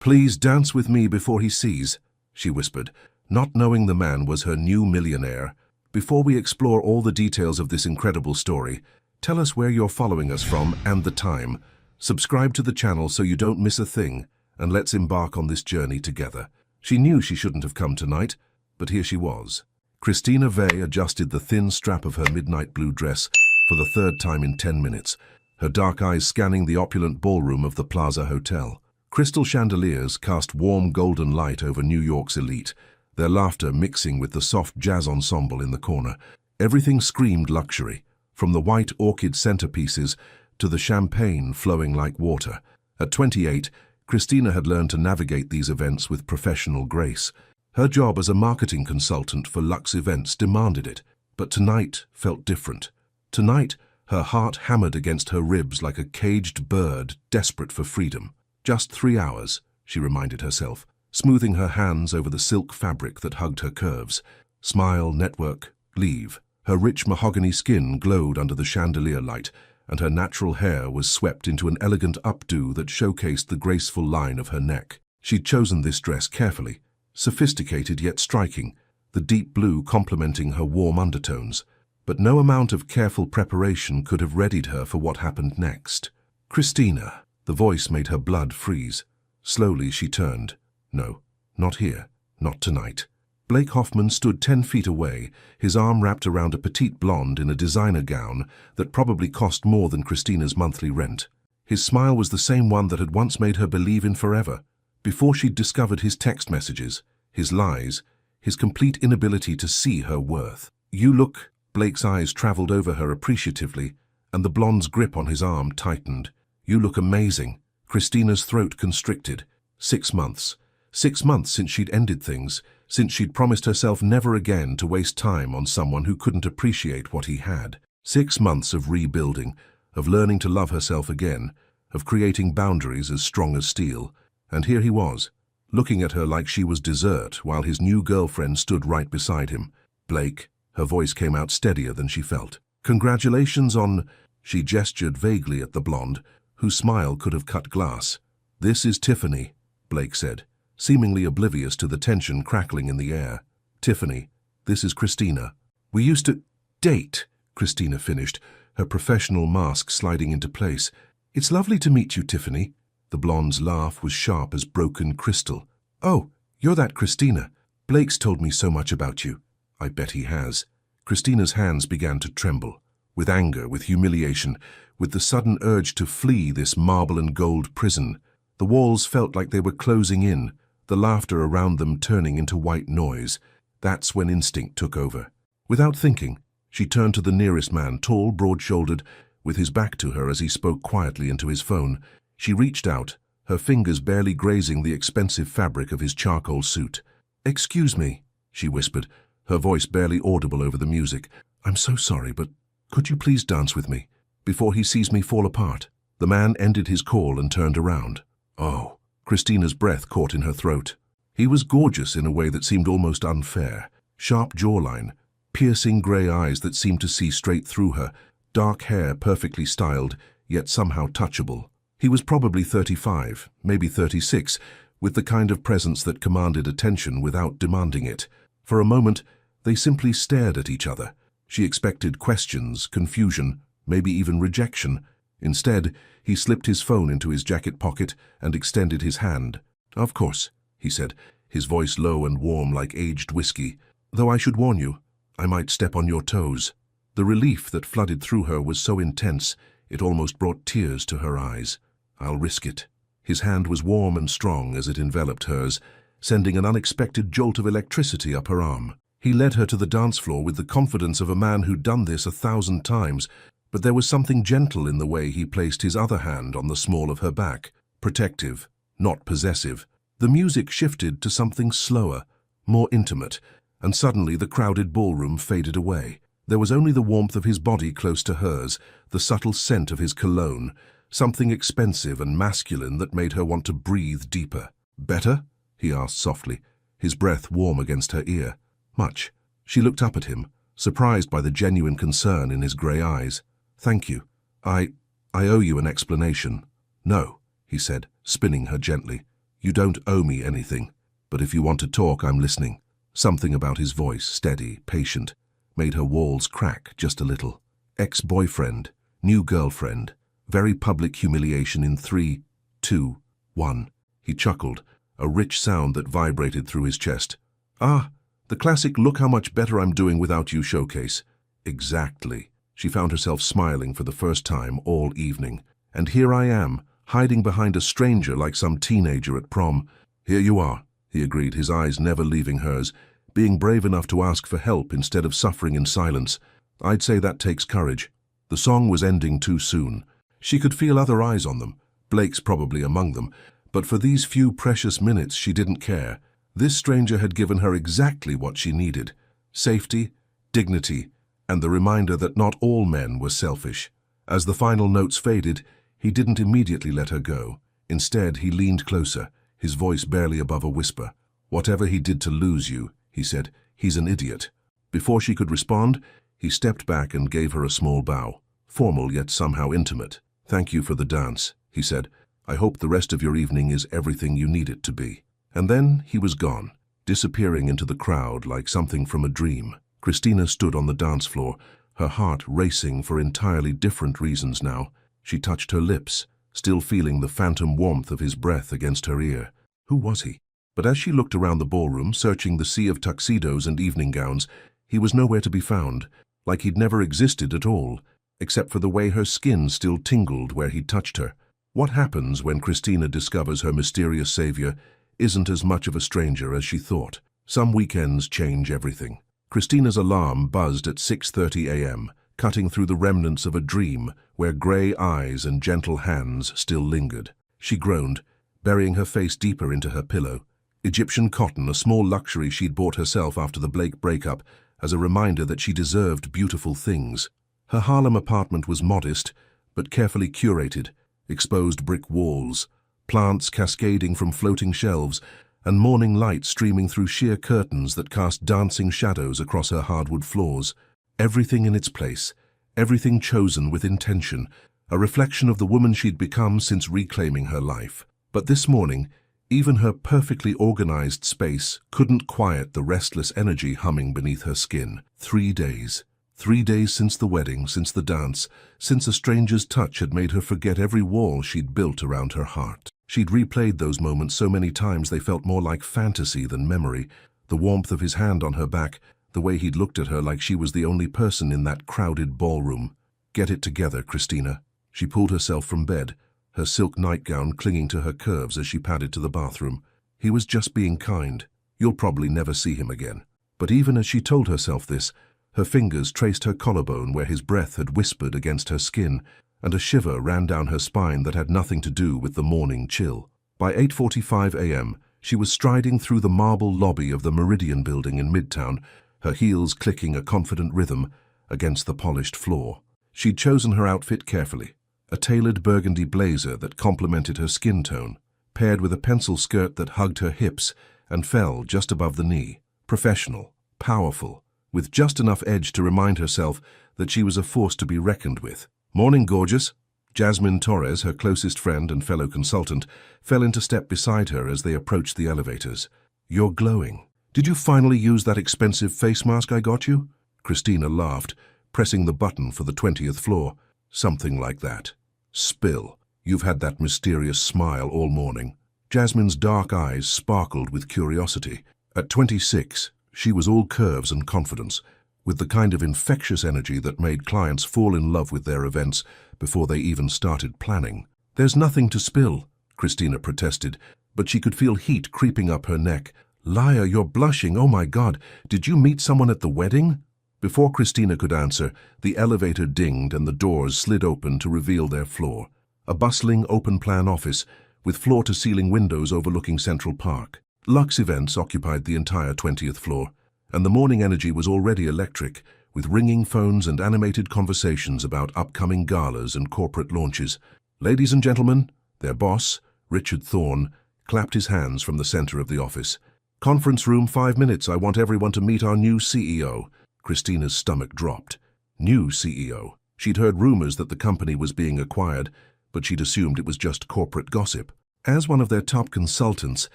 "Please dance with me before he sees," she whispered, not knowing the man was her new millionaire. "Before we explore all the details of this incredible story, tell us where you're following us from and the time. Subscribe to the channel so you don't miss a thing, and let's embark on this journey together." She knew she shouldn't have come tonight, but here she was. Christina Vey adjusted the thin strap of her midnight blue dress for the third time in 10 minutes, her dark eyes scanning the opulent ballroom of the Plaza Hotel. Crystal chandeliers cast warm golden light over New York's elite, their laughter mixing with the soft jazz ensemble in the corner. Everything screamed luxury, from the white orchid centerpieces to the champagne flowing like water. At 28, Christina had learned to navigate these events with professional grace. Her job as a marketing consultant for luxe events demanded it, but tonight felt different. Tonight, her heart hammered against her ribs like a caged bird desperate for freedom. Just 3 hours, she reminded herself, smoothing her hands over the silk fabric that hugged her curves. Smile, network, leave. Her rich mahogany skin glowed under the chandelier light, and her natural hair was swept into an elegant updo that showcased the graceful line of her neck. She'd chosen this dress carefully, sophisticated yet striking, the deep blue complementing her warm undertones. But no amount of careful preparation could have readied her for what happened next. "Christina," the voice made her blood freeze. Slowly she turned. No, not here, not tonight. Blake Hoffman stood 10 feet away, his arm wrapped around a petite blonde in a designer gown that probably cost more than Christina's monthly rent. His smile was the same one that had once made her believe in forever. Before she'd discovered his text messages, his lies, his complete inability to see her worth. "You look..." Blake's eyes traveled over her appreciatively, and the blonde's grip on his arm tightened. "You look amazing." Christina's throat constricted. 6 months. 6 months since she'd ended things, since she'd promised herself never again to waste time on someone who couldn't appreciate what he had. 6 months of rebuilding, of learning to love herself again, of creating boundaries as strong as steel. And here he was, looking at her like she was dessert while his new girlfriend stood right beside him. "Blake," her voice came out steadier than she felt. "Congratulations on..." She gestured vaguely at the blonde, whose smile could have cut glass. "This is Tiffany," Blake said, seemingly oblivious to the tension crackling in the air. "Tiffany, this is Christina. We used to..." "Date," Christina finished, her professional mask sliding into place. "It's lovely to meet you, Tiffany." The blonde's laugh was sharp as broken crystal. "Oh, you're that Christina. Blake's told me so much about you." "I bet he has." Christina's hands began to tremble, with anger, with humiliation, with the sudden urge to flee this marble and gold prison. The walls felt like they were closing in, the laughter around them turning into white noise. That's when instinct took over. Without thinking, she turned to the nearest man, tall, broad-shouldered, with his back to her as he spoke quietly into his phone. She reached out, her fingers barely grazing the expensive fabric of his charcoal suit. "Excuse me," she whispered, her voice barely audible over the music. "I'm so sorry, but could you please dance with me before he sees me fall apart?" The man ended his call and turned around. "Oh." Christina's breath caught in her throat. He was gorgeous in a way that seemed almost unfair. Sharp jawline, piercing grey eyes that seemed to see straight through her, dark hair perfectly styled, yet somehow touchable. He was probably 35, maybe 36, with the kind of presence that commanded attention without demanding it. For a moment, they simply stared at each other. She expected questions, confusion, maybe even rejection. Instead, he slipped his phone into his jacket pocket and extended his hand. "Of course," he said, his voice low and warm like aged whiskey. "Though I should warn you, I might step on your toes." The relief that flooded through her was so intense, it almost brought tears to her eyes. "I'll risk it." His hand was warm and strong as it enveloped hers, sending an unexpected jolt of electricity up her arm. He led her to the dance floor with the confidence of a man who'd done this 1,000 times, but there was something gentle in the way he placed his other hand on the small of her back, protective, not possessive. The music shifted to something slower, more intimate, and suddenly the crowded ballroom faded away. There was only the warmth of his body close to hers, the subtle scent of his cologne, something expensive and masculine that made her want to breathe deeper. "Better?" he asked softly, his breath warm against her ear. "Much." She looked up at him, surprised by the genuine concern in his grey eyes. "Thank you. I owe you an explanation." "No," he said, spinning her gently. You don't owe me anything, but if you want to talk, I'm listening. Something about his voice, steady, patient, made her walls crack just a little. Ex-boyfriend, new girlfriend, very public humiliation in 3, 2, 1. He chuckled, a rich sound that vibrated through his chest. Ah, the classic "look how much better I'm doing without you" showcase. Exactly. She found herself smiling for the first time all evening. And here I am, hiding behind a stranger like some teenager at prom. Here you are, he agreed, his eyes never leaving hers, being brave enough to ask for help instead of suffering in silence. I'd say that takes courage. The song was ending too soon. She could feel other eyes on them, Blake's probably among them, but for these few precious minutes she didn't care. This stranger had given her exactly what she needed: safety, dignity, and the reminder that not all men were selfish. As the final notes faded, he didn't immediately let her go. Instead, he leaned closer, his voice barely above a whisper. "Whatever he did to lose you," he said, "he's an idiot." Before she could respond, he stepped back and gave her a small bow, formal yet somehow intimate. "Thank you for the dance," he said. "I hope the rest of your evening is everything you need it to be." And then he was gone, disappearing into the crowd like something from a dream. Christina stood on the dance floor, her heart racing for entirely different reasons now. She touched her lips, still feeling the phantom warmth of his breath against her ear. Who was he? But as she looked around the ballroom, searching the sea of tuxedos and evening gowns, he was nowhere to be found, like he'd never existed at all, except for the way her skin still tingled where he'd touched her. What happens when Christina discovers her mysterious savior isn't as much of a stranger as she thought? Some weekends change everything. Christina's alarm buzzed at 6:30 a.m., cutting through the remnants of a dream where grey eyes and gentle hands still lingered. She groaned, burying her face deeper into her pillow. Egyptian cotton, a small luxury she'd bought herself after the Blake breakup, as a reminder that she deserved beautiful things. Her Harlem apartment was modest, but carefully curated: exposed brick walls, plants cascading from floating shelves, and morning light streaming through sheer curtains that cast dancing shadows across her hardwood floors. Everything in its place, everything chosen with intention, a reflection of the woman she'd become since reclaiming her life. But this morning, even her perfectly organized space couldn't quiet the restless energy humming beneath her skin. 3 days. 3 days since the wedding, since the dance, since a stranger's touch had made her forget every wall she'd built around her heart. She'd replayed those moments so many times they felt more like fantasy than memory. The warmth of his hand on her back, the way he'd looked at her like she was the only person in that crowded ballroom. Get it together, Christina. She pulled herself from bed, her silk nightgown clinging to her curves as she padded to the bathroom. He was just being kind. You'll probably never see him again. But even as she told herself this, her fingers traced her collarbone where his breath had whispered against her skin, and a shiver ran down her spine that had nothing to do with the morning chill. By 8:45 a.m., she was striding through the marble lobby of the Meridian building in Midtown, her heels clicking a confident rhythm against the polished floor. She'd chosen her outfit carefully: a tailored burgundy blazer that complemented her skin tone, paired with a pencil skirt that hugged her hips and fell just above the knee. Professional, powerful, with just enough edge to remind herself that she was a force to be reckoned with. "Morning, gorgeous." Jasmine Torres, her closest friend and fellow consultant, fell into step beside her as they approached the elevators. "You're glowing. Did you finally use that expensive face mask I got you?" Christina laughed, pressing the button for the 20th floor. "Something like that." "Spill. You've had that mysterious smile all morning." Jasmine's dark eyes sparkled with curiosity. At 26, she was all curves and confidence, with the kind of infectious energy that made clients fall in love with their events before they even started planning. "There's nothing to spill," Christina protested, but she could feel heat creeping up her neck. "Liar, you're blushing. Oh my God, did you meet someone at the wedding?" Before Christina could answer, the elevator dinged and the doors slid open to reveal their floor. A bustling, open-plan office with floor-to-ceiling windows overlooking Central Park. Luxe Events occupied the entire 20th floor, and the morning energy was already electric, with ringing phones and animated conversations about upcoming galas and corporate launches. "Ladies and gentlemen," their boss, Richard Thorne, clapped his hands from the center of the office. "Conference room, 5 minutes. I want everyone to meet our new CEO." Christina's stomach dropped. New CEO. She'd heard rumors that the company was being acquired, but she'd assumed it was just corporate gossip. As one of their top consultants,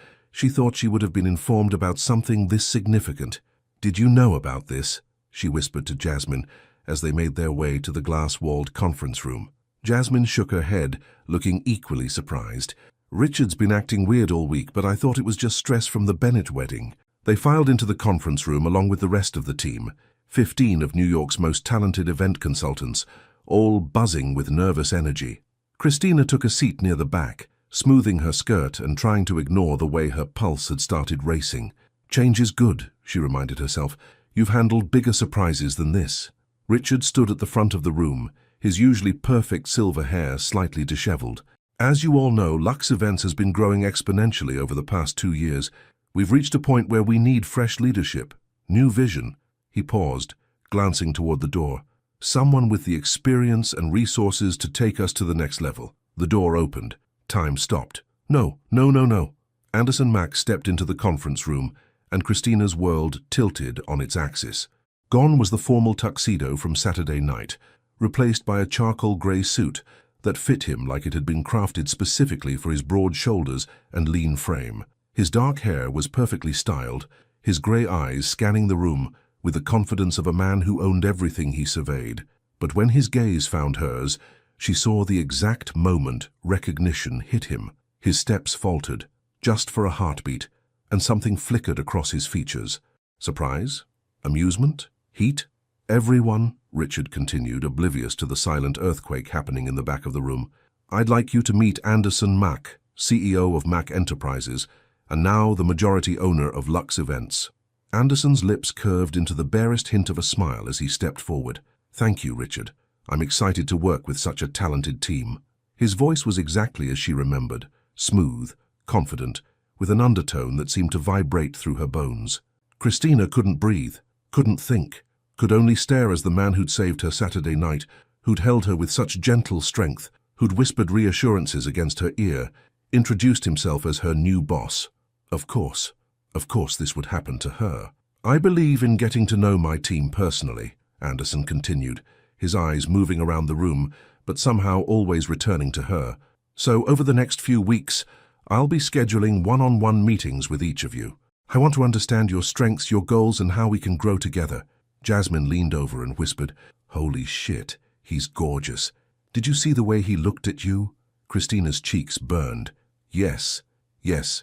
she thought she would have been informed about something this significant. "Did you know about this?" she whispered to Jasmine as they made their way to the glass-walled conference room. Jasmine shook her head, looking equally surprised. "Richard's been acting weird all week, but I thought it was just stress from the Bennett wedding." They filed into the conference room along with the rest of the team, 15 of New York's most talented event consultants, all buzzing with nervous energy. Christina took a seat near the back, smoothing her skirt and trying to ignore the way her pulse had started racing. "Change is good," she reminded herself. "You've handled bigger surprises than this." Richard stood at the front of the room, his usually perfect silver hair slightly disheveled. "As you all know, Lux Events has been growing exponentially over the past 2 years. We've reached a point where we need fresh leadership, new vision." He paused, glancing toward the door. "Someone with the experience and resources to take us to the next level." The door opened. Time stopped. No. Anderson Mack stepped into the conference room, and Christina's world tilted on its axis. Gone was the formal tuxedo from Saturday night, replaced by a charcoal grey suit that fit him like it had been crafted specifically for his broad shoulders and lean frame. His dark hair was perfectly styled, his grey eyes scanning the room with the confidence of a man who owned everything he surveyed. But when his gaze found hers, she saw the exact moment recognition hit him. His steps faltered, just for a heartbeat, and something flickered across his features. Surprise? Amusement? Heat? "Everyone," Richard continued, oblivious to the silent earthquake happening in the back of the room, "I'd like you to meet Anderson Mack, CEO of Mack Enterprises, and now the majority owner of Lux Events." Anderson's lips curved into the barest hint of a smile as he stepped forward. "Thank you, Richard. I'm excited to work with such a talented team." His voice was exactly as she remembered, smooth, confident, with an undertone that seemed to vibrate through her bones. Christina couldn't breathe, couldn't think, could only stare as the man who'd saved her Saturday night, who'd held her with such gentle strength, who'd whispered reassurances against her ear, introduced himself as her new boss. Of course this would happen to her. "I believe in getting to know my team personally," Anderson continued, his eyes moving around the room, but somehow always returning to her. "So over the next few weeks, I'll be scheduling one-on-one meetings with each of you. I want to understand your strengths, your goals, and how we can grow together." Jasmine leaned over and whispered, "Holy shit, he's gorgeous. Did you see the way he looked at you?" Christina's cheeks burned. Yes,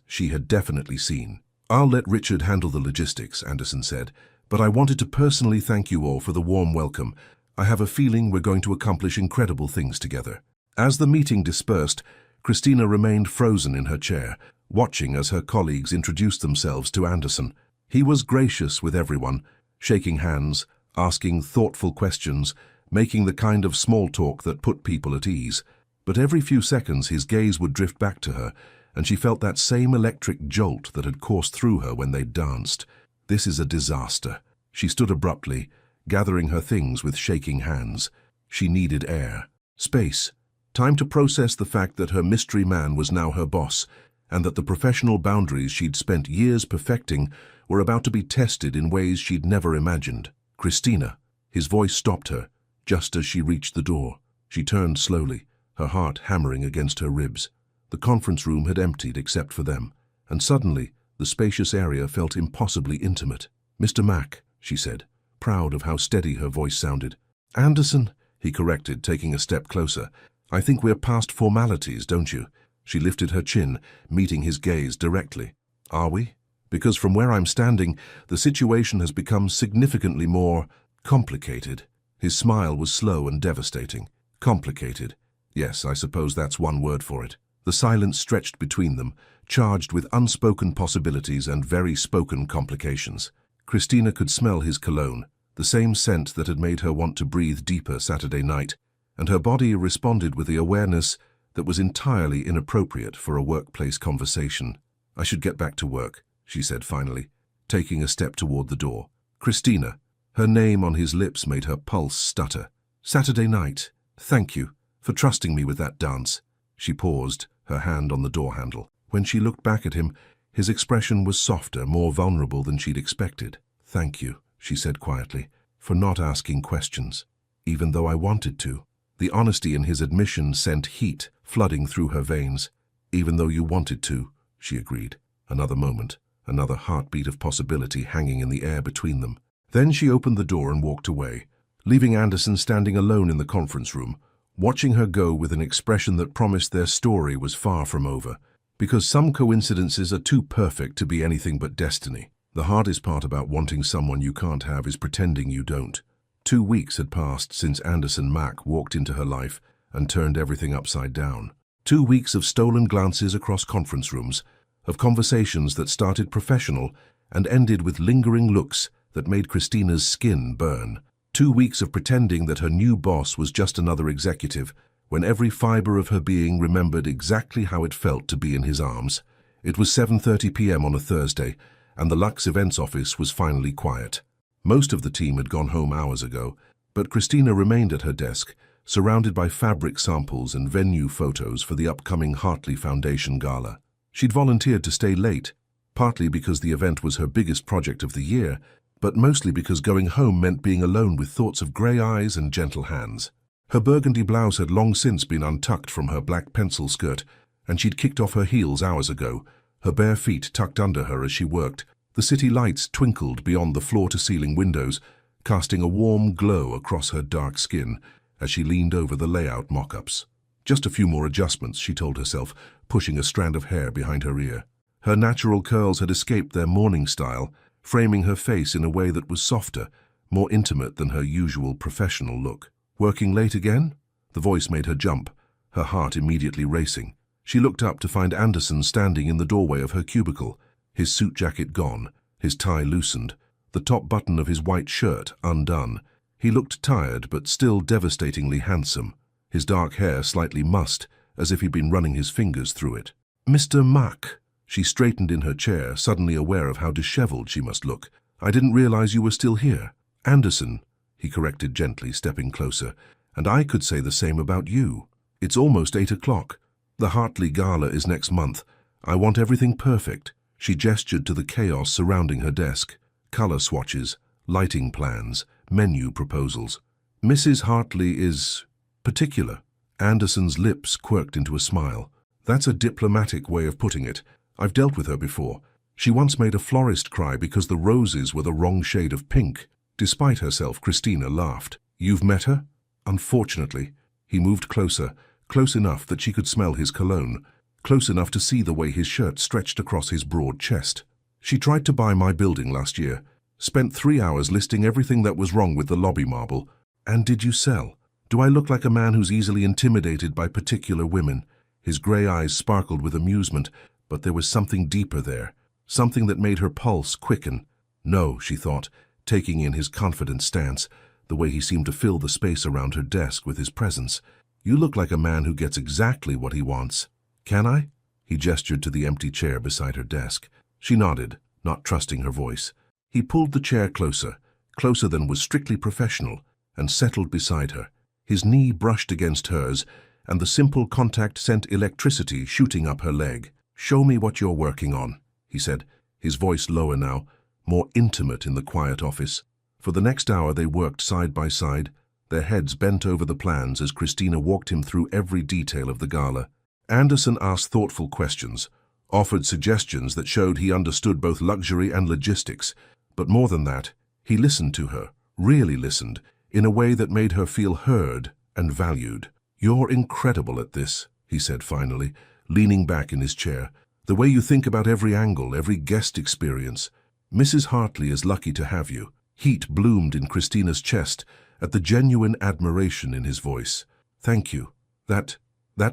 she had definitely seen. "I'll let Richard handle the logistics," Anderson said, "but I wanted to personally thank you all for the warm welcome. I have a feeling we're going to accomplish incredible things together." As the meeting dispersed, Christina remained frozen in her chair, watching as her colleagues introduced themselves to Anderson. He was gracious with everyone, shaking hands, asking thoughtful questions, making the kind of small talk that put people at ease. But every few seconds his gaze would drift back to her, and she felt that same electric jolt that had coursed through her when they danced. This is a disaster. She stood abruptly, gathering her things with shaking hands. She needed air, space, time to process the fact that her mystery man was now her boss, and that the professional boundaries she'd spent years perfecting were about to be tested in ways she'd never imagined. "Christina." His voice stopped her, just as she reached the door. She turned slowly, her heart hammering against her ribs. The conference room had emptied except for them, and suddenly the spacious area felt impossibly intimate. "Mr. Mack," she said, proud of how steady her voice sounded. "Anderson," he corrected, taking a step closer. "I think we're past formalities, don't you?" She lifted her chin, meeting his gaze directly. "Are we? Because from where I'm standing, the situation has become significantly more complicated." His smile was slow and devastating. Complicated. Yes, I suppose that's one word for it. The silence stretched between them, charged with unspoken possibilities and very spoken complications. Christina could smell his cologne, the same scent that had made her want to breathe deeper Saturday night, and her body responded with the awareness that was entirely inappropriate for a workplace conversation. "I should get back to work," she said finally, taking a step toward the door. "Christina." Her name on his lips made her pulse stutter. "Saturday night. Thank you for trusting me with that dance." She paused, her hand on the door handle. When she looked back at him, his expression was softer, more vulnerable than she'd expected. "Thank you," she said quietly, "for not asking questions, even though I wanted to." The honesty in his admission sent heat flooding through her veins. Even though you wanted to, she agreed. Another moment, another heartbeat of possibility hanging in the air between them. Then she opened the door and walked away, leaving Anderson standing alone in the conference room, watching her go with an expression that promised their story was far from over. Because some coincidences are too perfect to be anything but destiny. The hardest part about wanting someone you can't have is pretending you don't. 2 weeks had passed since Anderson Mack walked into her life and turned everything upside down. 2 weeks of stolen glances across conference rooms, of conversations that started professional and ended with lingering looks that made Christina's skin burn. 2 weeks of pretending that her new boss was just another executive, when every fiber of her being remembered exactly how it felt to be in his arms. It was 7:30 p.m. on a Thursday, and the Lux Events office was finally quiet. Most of the team had gone home hours ago, but Christina remained at her desk, surrounded by fabric samples and venue photos for the upcoming Hartley Foundation Gala. She'd volunteered to stay late, partly because the event was her biggest project of the year, but mostly because going home meant being alone with thoughts of grey eyes and gentle hands. Her burgundy blouse had long since been untucked from her black pencil skirt, and she'd kicked off her heels hours ago, her bare feet tucked under her as she worked. The city lights twinkled beyond the floor-to-ceiling windows, casting a warm glow across her dark skin as she leaned over the layout mock-ups. Just a few more adjustments, she told herself, pushing a strand of hair behind her ear. Her natural curls had escaped their mourning style, framing her face in a way that was softer, more intimate than her usual professional look. Working late again? The voice made her jump, her heart immediately racing. She looked up to find Anderson standing in the doorway of her cubicle, his suit jacket gone, his tie loosened, the top button of his white shirt undone. He looked tired but still devastatingly handsome, his dark hair slightly mussed, as if he'd been running his fingers through it. "Mr. Mack." She straightened in her chair, suddenly aware of how disheveled she must look. "I didn't realize you were still here." "Anderson," he corrected gently, stepping closer, "and I could say the same about you. It's almost 8 o'clock. The Hartley Gala is next month. I want everything perfect." She gestured to the chaos surrounding her desk. Color swatches, lighting plans, menu proposals. "Mrs. Hartley is particular." Anderson's lips quirked into a smile. "That's a diplomatic way of putting it. I've dealt with her before. She once made a florist cry because the roses were the wrong shade of pink." Despite herself, Christina laughed. "You've met her?" "Unfortunately." He moved closer, close enough that she could smell his cologne, close enough to see the way his shirt stretched across his broad chest. "She tried to buy my building last year, spent 3 hours listing everything that was wrong with the lobby marble. And did you sell? Do I look like a man who's easily intimidated by particular women?" His grey eyes sparkled with amusement, but there was something deeper there, something that made her pulse quicken. No, she thought, taking in his confident stance, the way he seemed to fill the space around her desk with his presence. "You look like a man who gets exactly what he wants." "Can I?" He gestured to the empty chair beside her desk. She nodded, not trusting her voice. He pulled the chair closer, closer than was strictly professional, and settled beside her. His knee brushed against hers, and the simple contact sent electricity shooting up her leg. "Show me what you're working on," he said, his voice lower now, more intimate in the quiet office. For the next hour they worked side by side, their heads bent over the plans as Christina walked him through every detail of the gala. Anderson asked thoughtful questions, offered suggestions that showed he understood both luxury and logistics, but more than that, he listened to her, really listened, in a way that made her feel heard and valued. "You're incredible at this," he said finally, leaning back in his chair. "The way you think about every angle, every guest experience. Mrs. Hartley is lucky to have you." Heat bloomed in Christina's chest at the genuine admiration in his voice. "Thank you. That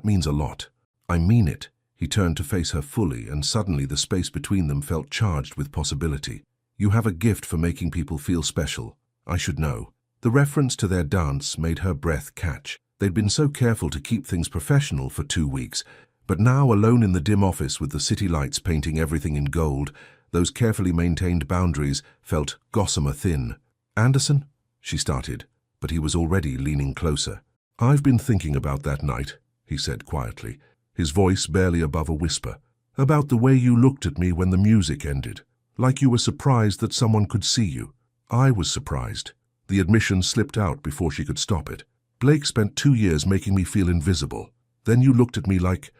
means a lot." "I mean it." He turned to face her fully, and suddenly the space between them felt charged with possibility. "You have a gift for making people feel special. I should know." The reference to their dance made her breath catch. They'd been so careful to keep things professional for 2 weeks, but now, alone in the dim office with the city lights painting everything in gold, those carefully maintained boundaries felt gossamer thin. "Anderson?" she started, but he was already leaning closer. "I've been thinking about that night," he said quietly, his voice barely above a whisper. "About the way you looked at me when the music ended, like you were surprised that someone could see you. I was surprised." The admission slipped out before she could stop it. "Blake spent 2 years making me feel invisible. Then you looked at me like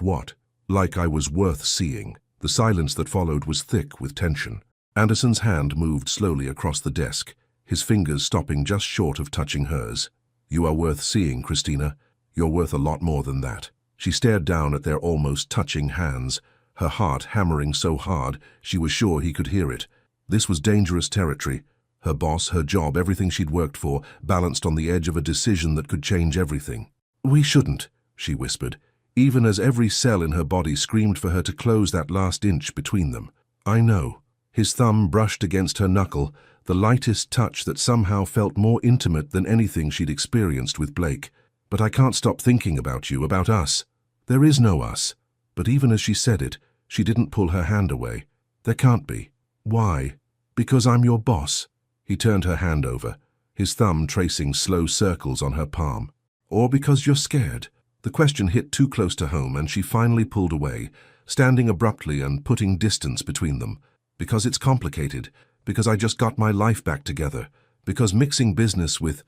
what?" Like I was worth seeing. The silence that followed was thick with tension. Anderson's hand moved slowly across the desk, his fingers stopping just short of touching hers. You are worth seeing, Christina. You're worth a lot more than that. She stared down at their almost touching hands, her heart hammering so hard she was sure he could hear it. This was dangerous territory. Her boss, her job, everything she'd worked for, balanced on the edge of a decision that could change everything. We shouldn't, she whispered, even as every cell in her body screamed for her to close that last inch between them. I know. His thumb brushed against her knuckle, the lightest touch that somehow felt more intimate than anything she'd experienced with Blake. But I can't stop thinking about you, about us. There is no us. But even as she said it, she didn't pull her hand away. There can't be. Why? Because I'm your boss. He turned her hand over, his thumb tracing slow circles on her palm. Or because you're scared? The question hit too close to home and she finally pulled away, standing abruptly and putting distance between them. Because it's complicated. Because I just got my life back together. Because mixing business with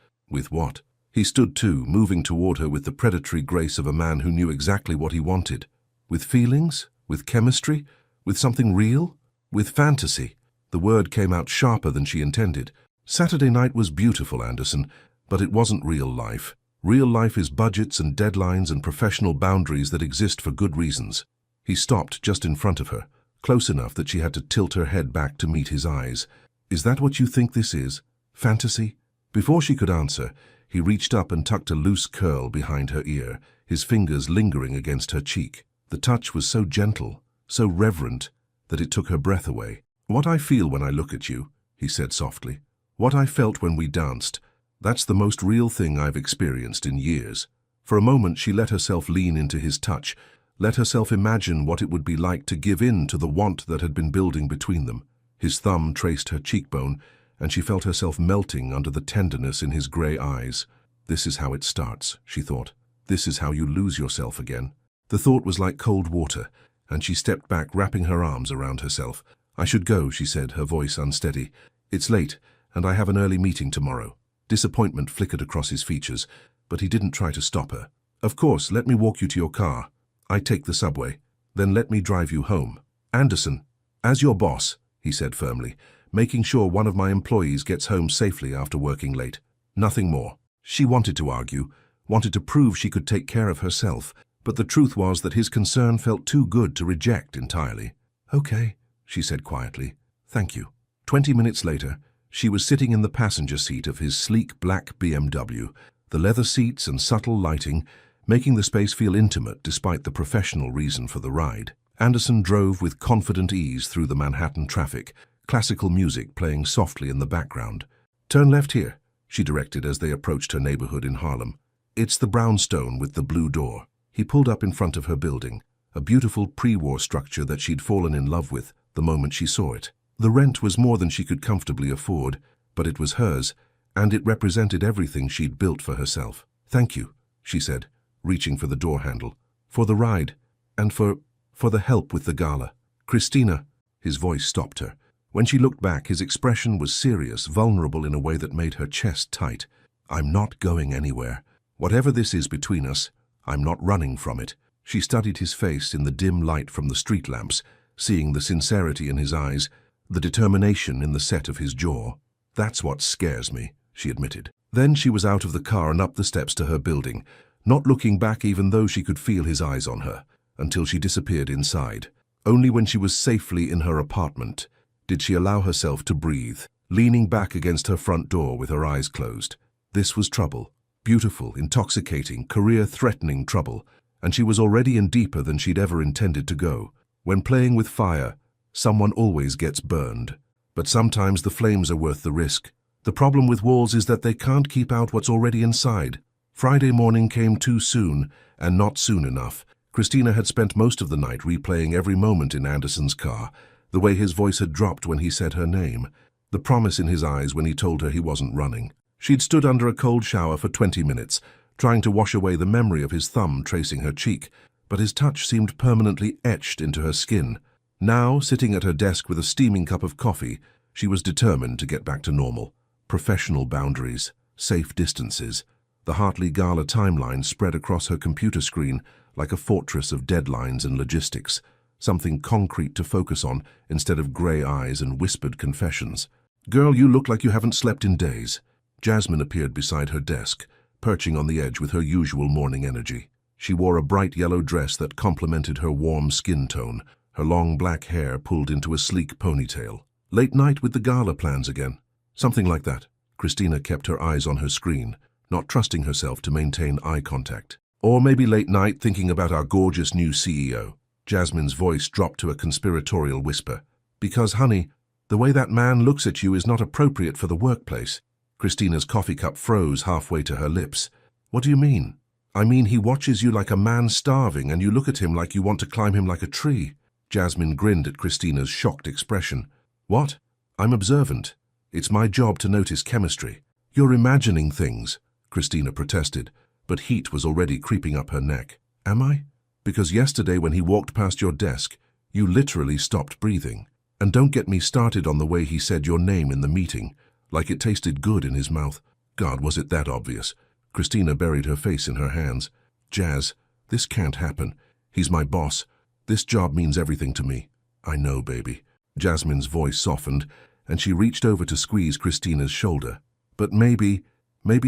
what? He stood too, moving toward her with the predatory grace of a man who knew exactly what he wanted. With feelings? With chemistry? With something real? With fantasy? The word came out sharper than she intended. Saturday night was beautiful, Anderson, but it wasn't real life. Real life is budgets and deadlines and professional boundaries that exist for good reasons. He stopped just in front of her, close enough that she had to tilt her head back to meet his eyes. Is that what you think this is? Fantasy? Before she could answer, he reached up and tucked a loose curl behind her ear, his fingers lingering against her cheek. The touch was so gentle, so reverent, that it took her breath away. What I feel when I look at you, he said softly. What I felt when we danced, that's the most real thing I've experienced in years. For a moment she let herself lean into his touch, let herself imagine what it would be like to give in to the want that had been building between them. His thumb traced her cheekbone, and she felt herself melting under the tenderness in his grey eyes. This is how it starts, she thought. This is how you lose yourself again. The thought was like cold water, and she stepped back, wrapping her arms around herself. I should go, she said, her voice unsteady. It's late, and I have an early meeting tomorrow. Disappointment flickered across his features, but he didn't try to stop her. Of course, let me walk you to your car. I take the subway. Then let me drive you home. Anderson, as your boss, he said firmly, making sure one of my employees gets home safely after working late. Nothing more. She wanted to argue, wanted to prove she could take care of herself, but the truth was that his concern felt too good to reject entirely. Okay, she said quietly. Thank you. 20 minutes later, she was sitting in the passenger seat of his sleek black BMW, the leather seats and subtle lighting, making the space feel intimate despite the professional reason for the ride. Anderson drove with confident ease through the Manhattan traffic, classical music playing softly in the background. Turn left here, she directed as they approached her neighborhood in Harlem. It's the brownstone with the blue door. He pulled up in front of her building, a beautiful pre-war structure that she'd fallen in love with the moment she saw it. The rent was more than she could comfortably afford, but it was hers, and it represented everything she'd built for herself. Thank you, she said, reaching for the door handle. For the ride, and for the help with the gala. Christina, his voice stopped her. When she looked back, his expression was serious, vulnerable in a way that made her chest tight. I'm not going anywhere. Whatever this is between us, I'm not running from it. She studied his face in the dim light from the street lamps, seeing the sincerity in his eyes, the determination in the set of his jaw. That's what scares me, she admitted. Then she was out of the car and up the steps to her building, not looking back even though she could feel his eyes on her, until she disappeared inside. Only when she was safely in her apartment did she allow herself to breathe, leaning back against her front door with her eyes closed. This was trouble. Beautiful, intoxicating, career-threatening trouble, and she was already in deeper than she'd ever intended to go. When playing with fire, someone always gets burned. But sometimes the flames are worth the risk. The problem with walls is that they can't keep out what's already inside. Friday morning came too soon, and not soon enough. Christina had spent most of the night replaying every moment in Anderson's car, the way his voice had dropped when he said her name, the promise in his eyes when he told her he wasn't running. She'd stood under a cold shower for 20 minutes, trying to wash away the memory of his thumb tracing her cheek, but his touch seemed permanently etched into her skin. Now, sitting at her desk with a steaming cup of coffee, she was determined to get back to normal. Professional boundaries, safe distances. The Hartley Gala timeline spread across her computer screen like a fortress of deadlines and logistics, something concrete to focus on instead of grey eyes and whispered confessions. "Girl, you look like you haven't slept in days." Jasmine appeared beside her desk, perching on the edge with her usual morning energy. She wore a bright yellow dress that complemented her warm skin tone, her long black hair pulled into a sleek ponytail. "Late night with the gala plans again?" "Something like that." Christina kept her eyes on her screen, not trusting herself to maintain eye contact. "Or maybe late night thinking about our gorgeous new CEO. Jasmine's voice dropped to a conspiratorial whisper. "Because, honey, the way that man looks at you is not appropriate for the workplace." Christina's coffee cup froze halfway to her lips. "What do you mean?" "I mean he watches you like a man starving and you look at him like you want to climb him like a tree." Jasmine grinned at Christina's shocked expression. "What? I'm observant. It's my job to notice chemistry." "You're imagining things," Christina protested, but heat was already creeping up her neck. "Am I? Because yesterday when he walked past your desk, you literally stopped breathing. And don't get me started on the way he said your name in the meeting, like it tasted good in his mouth. God, was it that obvious?" Christina buried her face in her hands. "Jazz, this can't happen. He's my boss. This job means everything to me." "I know, baby." Jasmine's voice softened, and she reached over to squeeze Christina's shoulder. "But maybe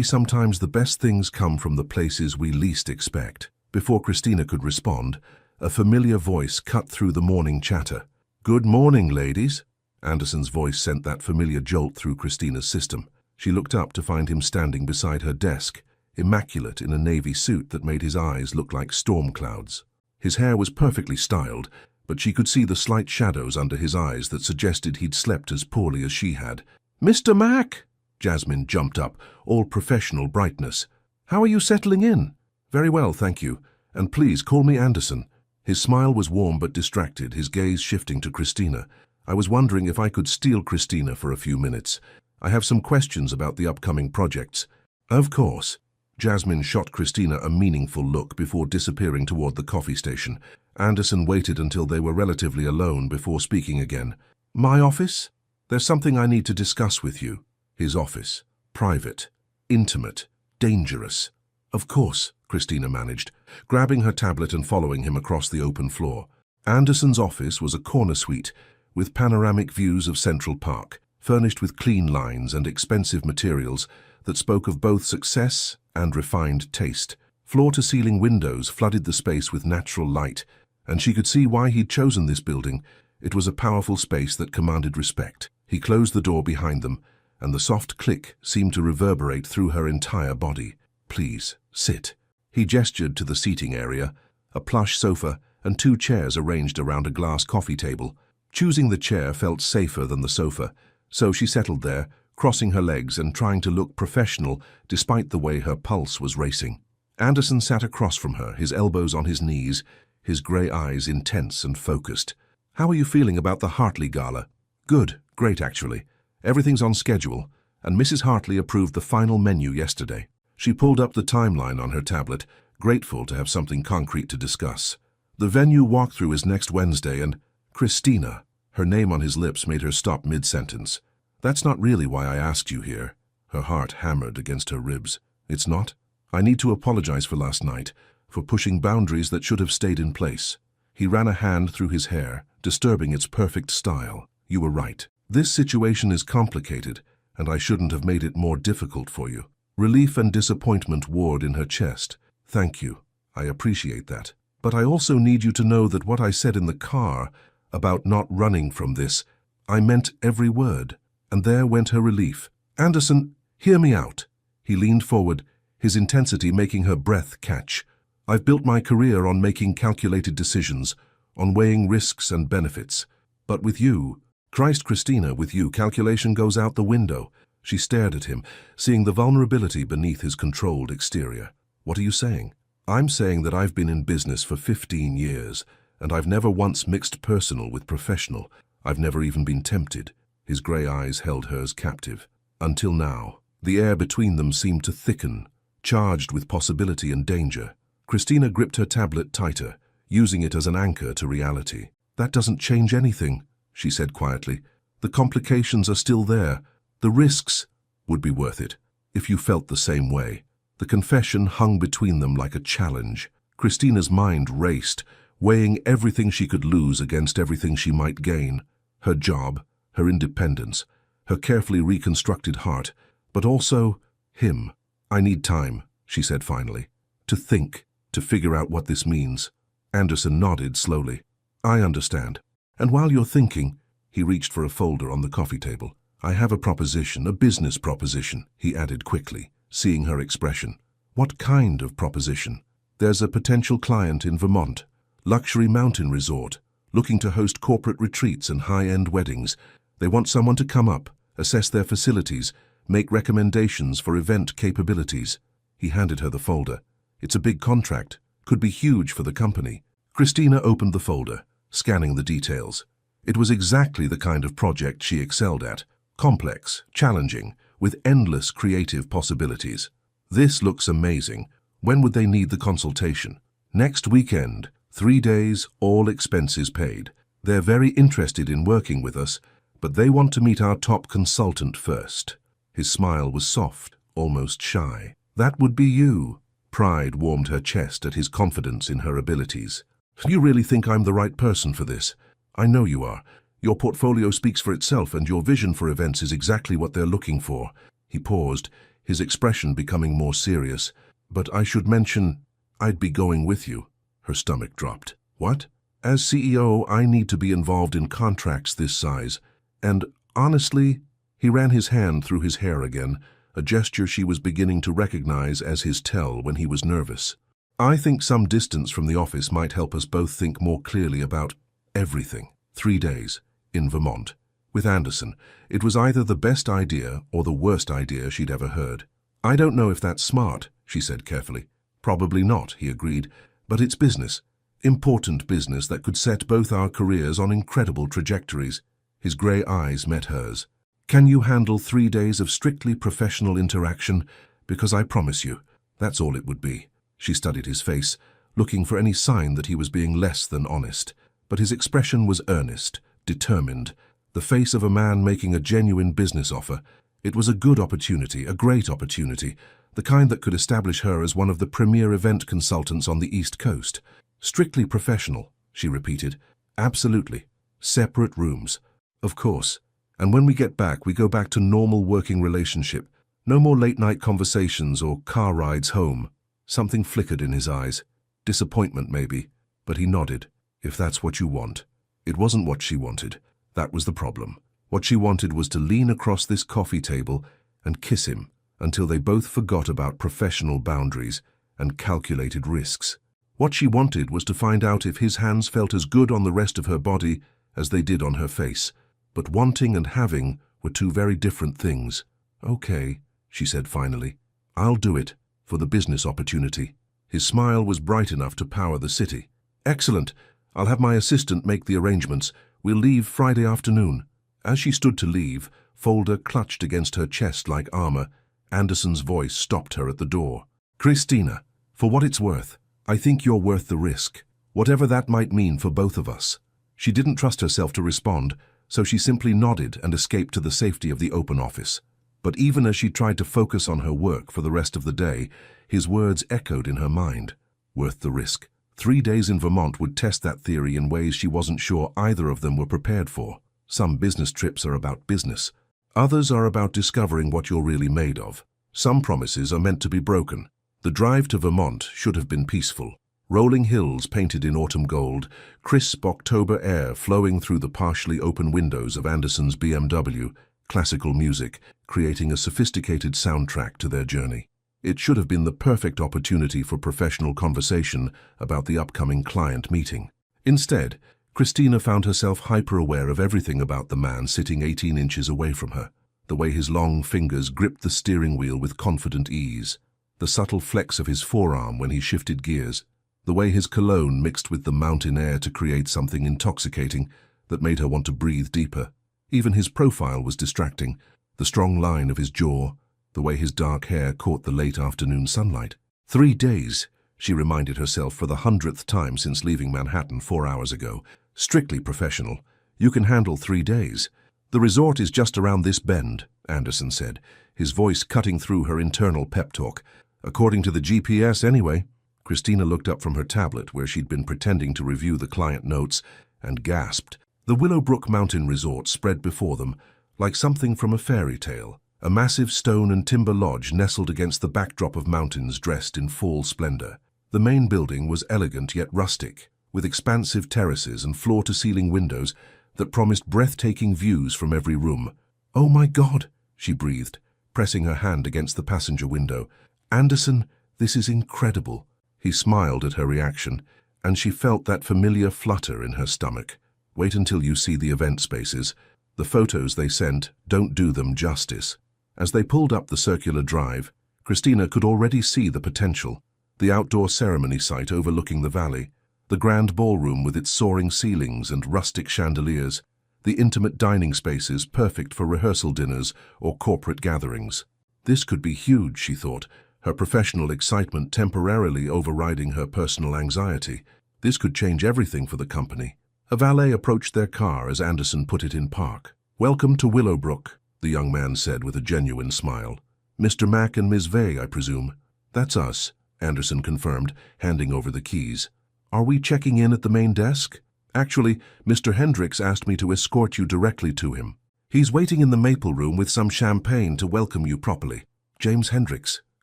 sometimes the best things come from the places we least expect." Before Christina could respond, a familiar voice cut through the morning chatter. "Good morning, ladies." Anderson's voice sent that familiar jolt through Christina's system. She looked up to find him standing beside her desk, immaculate in a navy suit that made his eyes look like storm clouds. His hair was perfectly styled, but she could see the slight shadows under his eyes that suggested he'd slept as poorly as she had. "Mr. Mac!" Jasmine jumped up, all professional brightness. "How are you settling in?" "Very well, thank you. And please call me Anderson." His smile was warm but distracted, his gaze shifting to Christina. "I was wondering if I could steal Christina for a few minutes. I have some questions about the upcoming projects." "Of course." Jasmine shot Christina a meaningful look before disappearing toward the coffee station. Anderson waited until they were relatively alone before speaking again. "My office? There's something I need to discuss with you." His office. Private. Intimate. Dangerous. "Of course," Christina managed, grabbing her tablet and following him across the open floor. Anderson's office was a corner suite with panoramic views of Central Park, furnished with clean lines and expensive materials that spoke of both success and refined taste. Floor-to-ceiling windows flooded the space with natural light, and she could see why he'd chosen this building. It was a powerful space that commanded respect. He closed the door behind them, and the soft click seemed to reverberate through her entire body. "Please, sit." He gestured to the seating area, a plush sofa and 2 chairs arranged around a glass coffee table. Choosing the chair felt safer than the sofa, so she settled there, crossing her legs and trying to look professional despite the way her pulse was racing. Anderson sat across from her, his elbows on his knees, his grey eyes intense and focused. "How are you feeling about the Hartley Gala?" "Good, great actually. Everything's on schedule, and Mrs. Hartley approved the final menu yesterday." She pulled up the timeline on her tablet, grateful to have something concrete to discuss. "The venue walkthrough is next Wednesday and—" "Christina." Her name on his lips made her stop mid-sentence. "That's not really why I asked you here." Her heart hammered against her ribs. "It's not? I need to apologize for last night, for pushing boundaries that should have stayed in place." He ran a hand through his hair, disturbing its perfect style. "You were right. This situation is complicated, and I shouldn't have made it more difficult for you." Relief and disappointment warred in her chest. "Thank you. I appreciate that. But I also need you to know that what I said in the car about not running from this, I meant every word." And there went her relief. "Anderson, hear me out." He leaned forward, his intensity making her breath catch. "I've built my career on making calculated decisions, on weighing risks and benefits. But with you, Christ, Christina, with you, calculation goes out the window." She stared at him, seeing the vulnerability beneath his controlled exterior. "What are you saying?" "I'm saying that I've been in business for 15 years, and I've never once mixed personal with professional. I've never even been tempted." His grey eyes held hers captive. "Until now." The air between them seemed to thicken, charged with possibility and danger. Christina gripped her tablet tighter, using it as an anchor to reality. "That doesn't change anything," she said quietly. "The complications are still there. The risks would be worth it, if you felt the same way." The confession hung between them like a challenge. Christina's mind raced, weighing everything she could lose against everything she might gain. Her job, her independence, her carefully reconstructed heart, but also him. "I need time," she said finally, "to think, to figure out what this means." Anderson nodded slowly. "I understand. And while you're thinking," he reached for a folder on the coffee table. "I have a proposition, a business proposition," he added quickly, seeing her expression. "What kind of proposition?" "There's a potential client in Vermont, luxury mountain resort, looking to host corporate retreats and high-end weddings. They want someone to come up, assess their facilities, make recommendations for event capabilities." He handed her the folder. "It's a big contract, could be huge for the company." Christina opened the folder, scanning the details. It was exactly the kind of project she excelled at, complex, challenging, with endless creative possibilities. "This looks amazing. When would they need the consultation?" "Next weekend, 3 days, all expenses paid. They're very interested in working with us, but they want to meet our top consultant first." His smile was soft, almost shy. "That would be you." Pride warmed her chest at his confidence in her abilities. "You really think I'm the right person for this?" "I know you are. Your portfolio speaks for itself, and your vision for events is exactly what they're looking for." He paused, his expression becoming more serious. "But I should mention, I'd be going with you." Her stomach dropped. "What?" "As CEO, I need to be involved in contracts this size. And honestly," he ran his hand through his hair again, a gesture she was beginning to recognize as his tell when he was nervous. "I think some distance from the office might help us both think more clearly about everything." 3 days, in Vermont. With Anderson, it was either the best idea or the worst idea she'd ever heard. "I don't know if that's smart," she said carefully. "Probably not," he agreed, "but it's business. Important business that could set both our careers on incredible trajectories." His grey eyes met hers. "Can you handle 3 days of strictly professional interaction? Because I promise you, that's all it would be." She studied his face, looking for any sign that he was being less than honest. But his expression was earnest, determined, the face of a man making a genuine business offer. It was a good opportunity, a great opportunity, the kind that could establish her as one of the premier event consultants on the East Coast. "Strictly professional," she repeated. "Absolutely. Separate rooms. Of course. And when we get back, we go back to normal working relationship. No more late-night conversations or car rides home." Something flickered in his eyes. Disappointment, maybe. But he nodded. "If that's what you want." It wasn't what she wanted. That was the problem. What she wanted was to lean across this coffee table and kiss him until they both forgot about professional boundaries and calculated risks. What she wanted was to find out if his hands felt as good on the rest of her body as they did on her face. But wanting and having were two very different things. "Okay," she said finally. "I'll do it, for the business opportunity." His smile was bright enough to power the city. "Excellent. I'll have my assistant make the arrangements. We'll leave Friday afternoon." As she stood to leave, folder clutched against her chest like armor. Anderson's voice stopped her at the door. "Christina, for what it's worth, I think you're worth the risk, whatever that might mean for both of us." She didn't trust herself to respond, so she simply nodded and escaped to the safety of the open office. But even as she tried to focus on her work for the rest of the day, his words echoed in her mind. Worth the risk. 3 days in Vermont would test that theory in ways she wasn't sure either of them were prepared for. Some business trips are about business. Others are about discovering what you're really made of. Some promises are meant to be broken. The drive to Vermont should have been peaceful. Rolling hills painted in autumn gold, crisp October air flowing through the partially open windows of Anderson's BMW, classical music, creating a sophisticated soundtrack to their journey. It should have been the perfect opportunity for professional conversation about the upcoming client meeting. Instead, Christina found herself hyper-aware of everything about the man sitting 18 inches away from her. The way his long fingers gripped the steering wheel with confident ease. The subtle flex of his forearm when he shifted gears. The way his cologne mixed with the mountain air to create something intoxicating that made her want to breathe deeper. Even his profile was distracting. The strong line of his jaw, the way his dark hair caught the late afternoon sunlight. 3 days, she reminded herself for the 100th time since leaving Manhattan 4 hours ago. Strictly professional. You can handle 3 days. "The resort is just around this bend," Anderson said, his voice cutting through her internal pep talk. "According to the GPS, anyway." Christina looked up from her tablet where she'd been pretending to review the client notes and gasped. The Willowbrook Mountain Resort spread before them like something from a fairy tale. A massive stone and timber lodge nestled against the backdrop of mountains dressed in fall splendor. The main building was elegant yet rustic, with expansive terraces and floor-to-ceiling windows that promised breathtaking views from every room. "Oh my God," she breathed, pressing her hand against the passenger window. "Anderson, this is incredible." He smiled at her reaction, and she felt that familiar flutter in her stomach. "Wait until you see the event spaces. The photos they sent don't do them justice." As they pulled up the circular drive, Christina could already see the potential. The outdoor ceremony site overlooking the valley, the grand ballroom with its soaring ceilings and rustic chandeliers, the intimate dining spaces perfect for rehearsal dinners or corporate gatherings. This could be huge, she thought, her professional excitement temporarily overriding her personal anxiety. This could change everything for the company. A valet approached their car as Anderson put it in park. "Welcome to Willowbrook," the young man said with a genuine smile. "Mr. Mack and Ms. Vey, I presume." "That's us," Anderson confirmed, handing over the keys. "Are we checking in at the main desk?" "Actually, Mr. Hendricks asked me to escort you directly to him. He's waiting in the maple room with some champagne to welcome you properly." James Hendricks,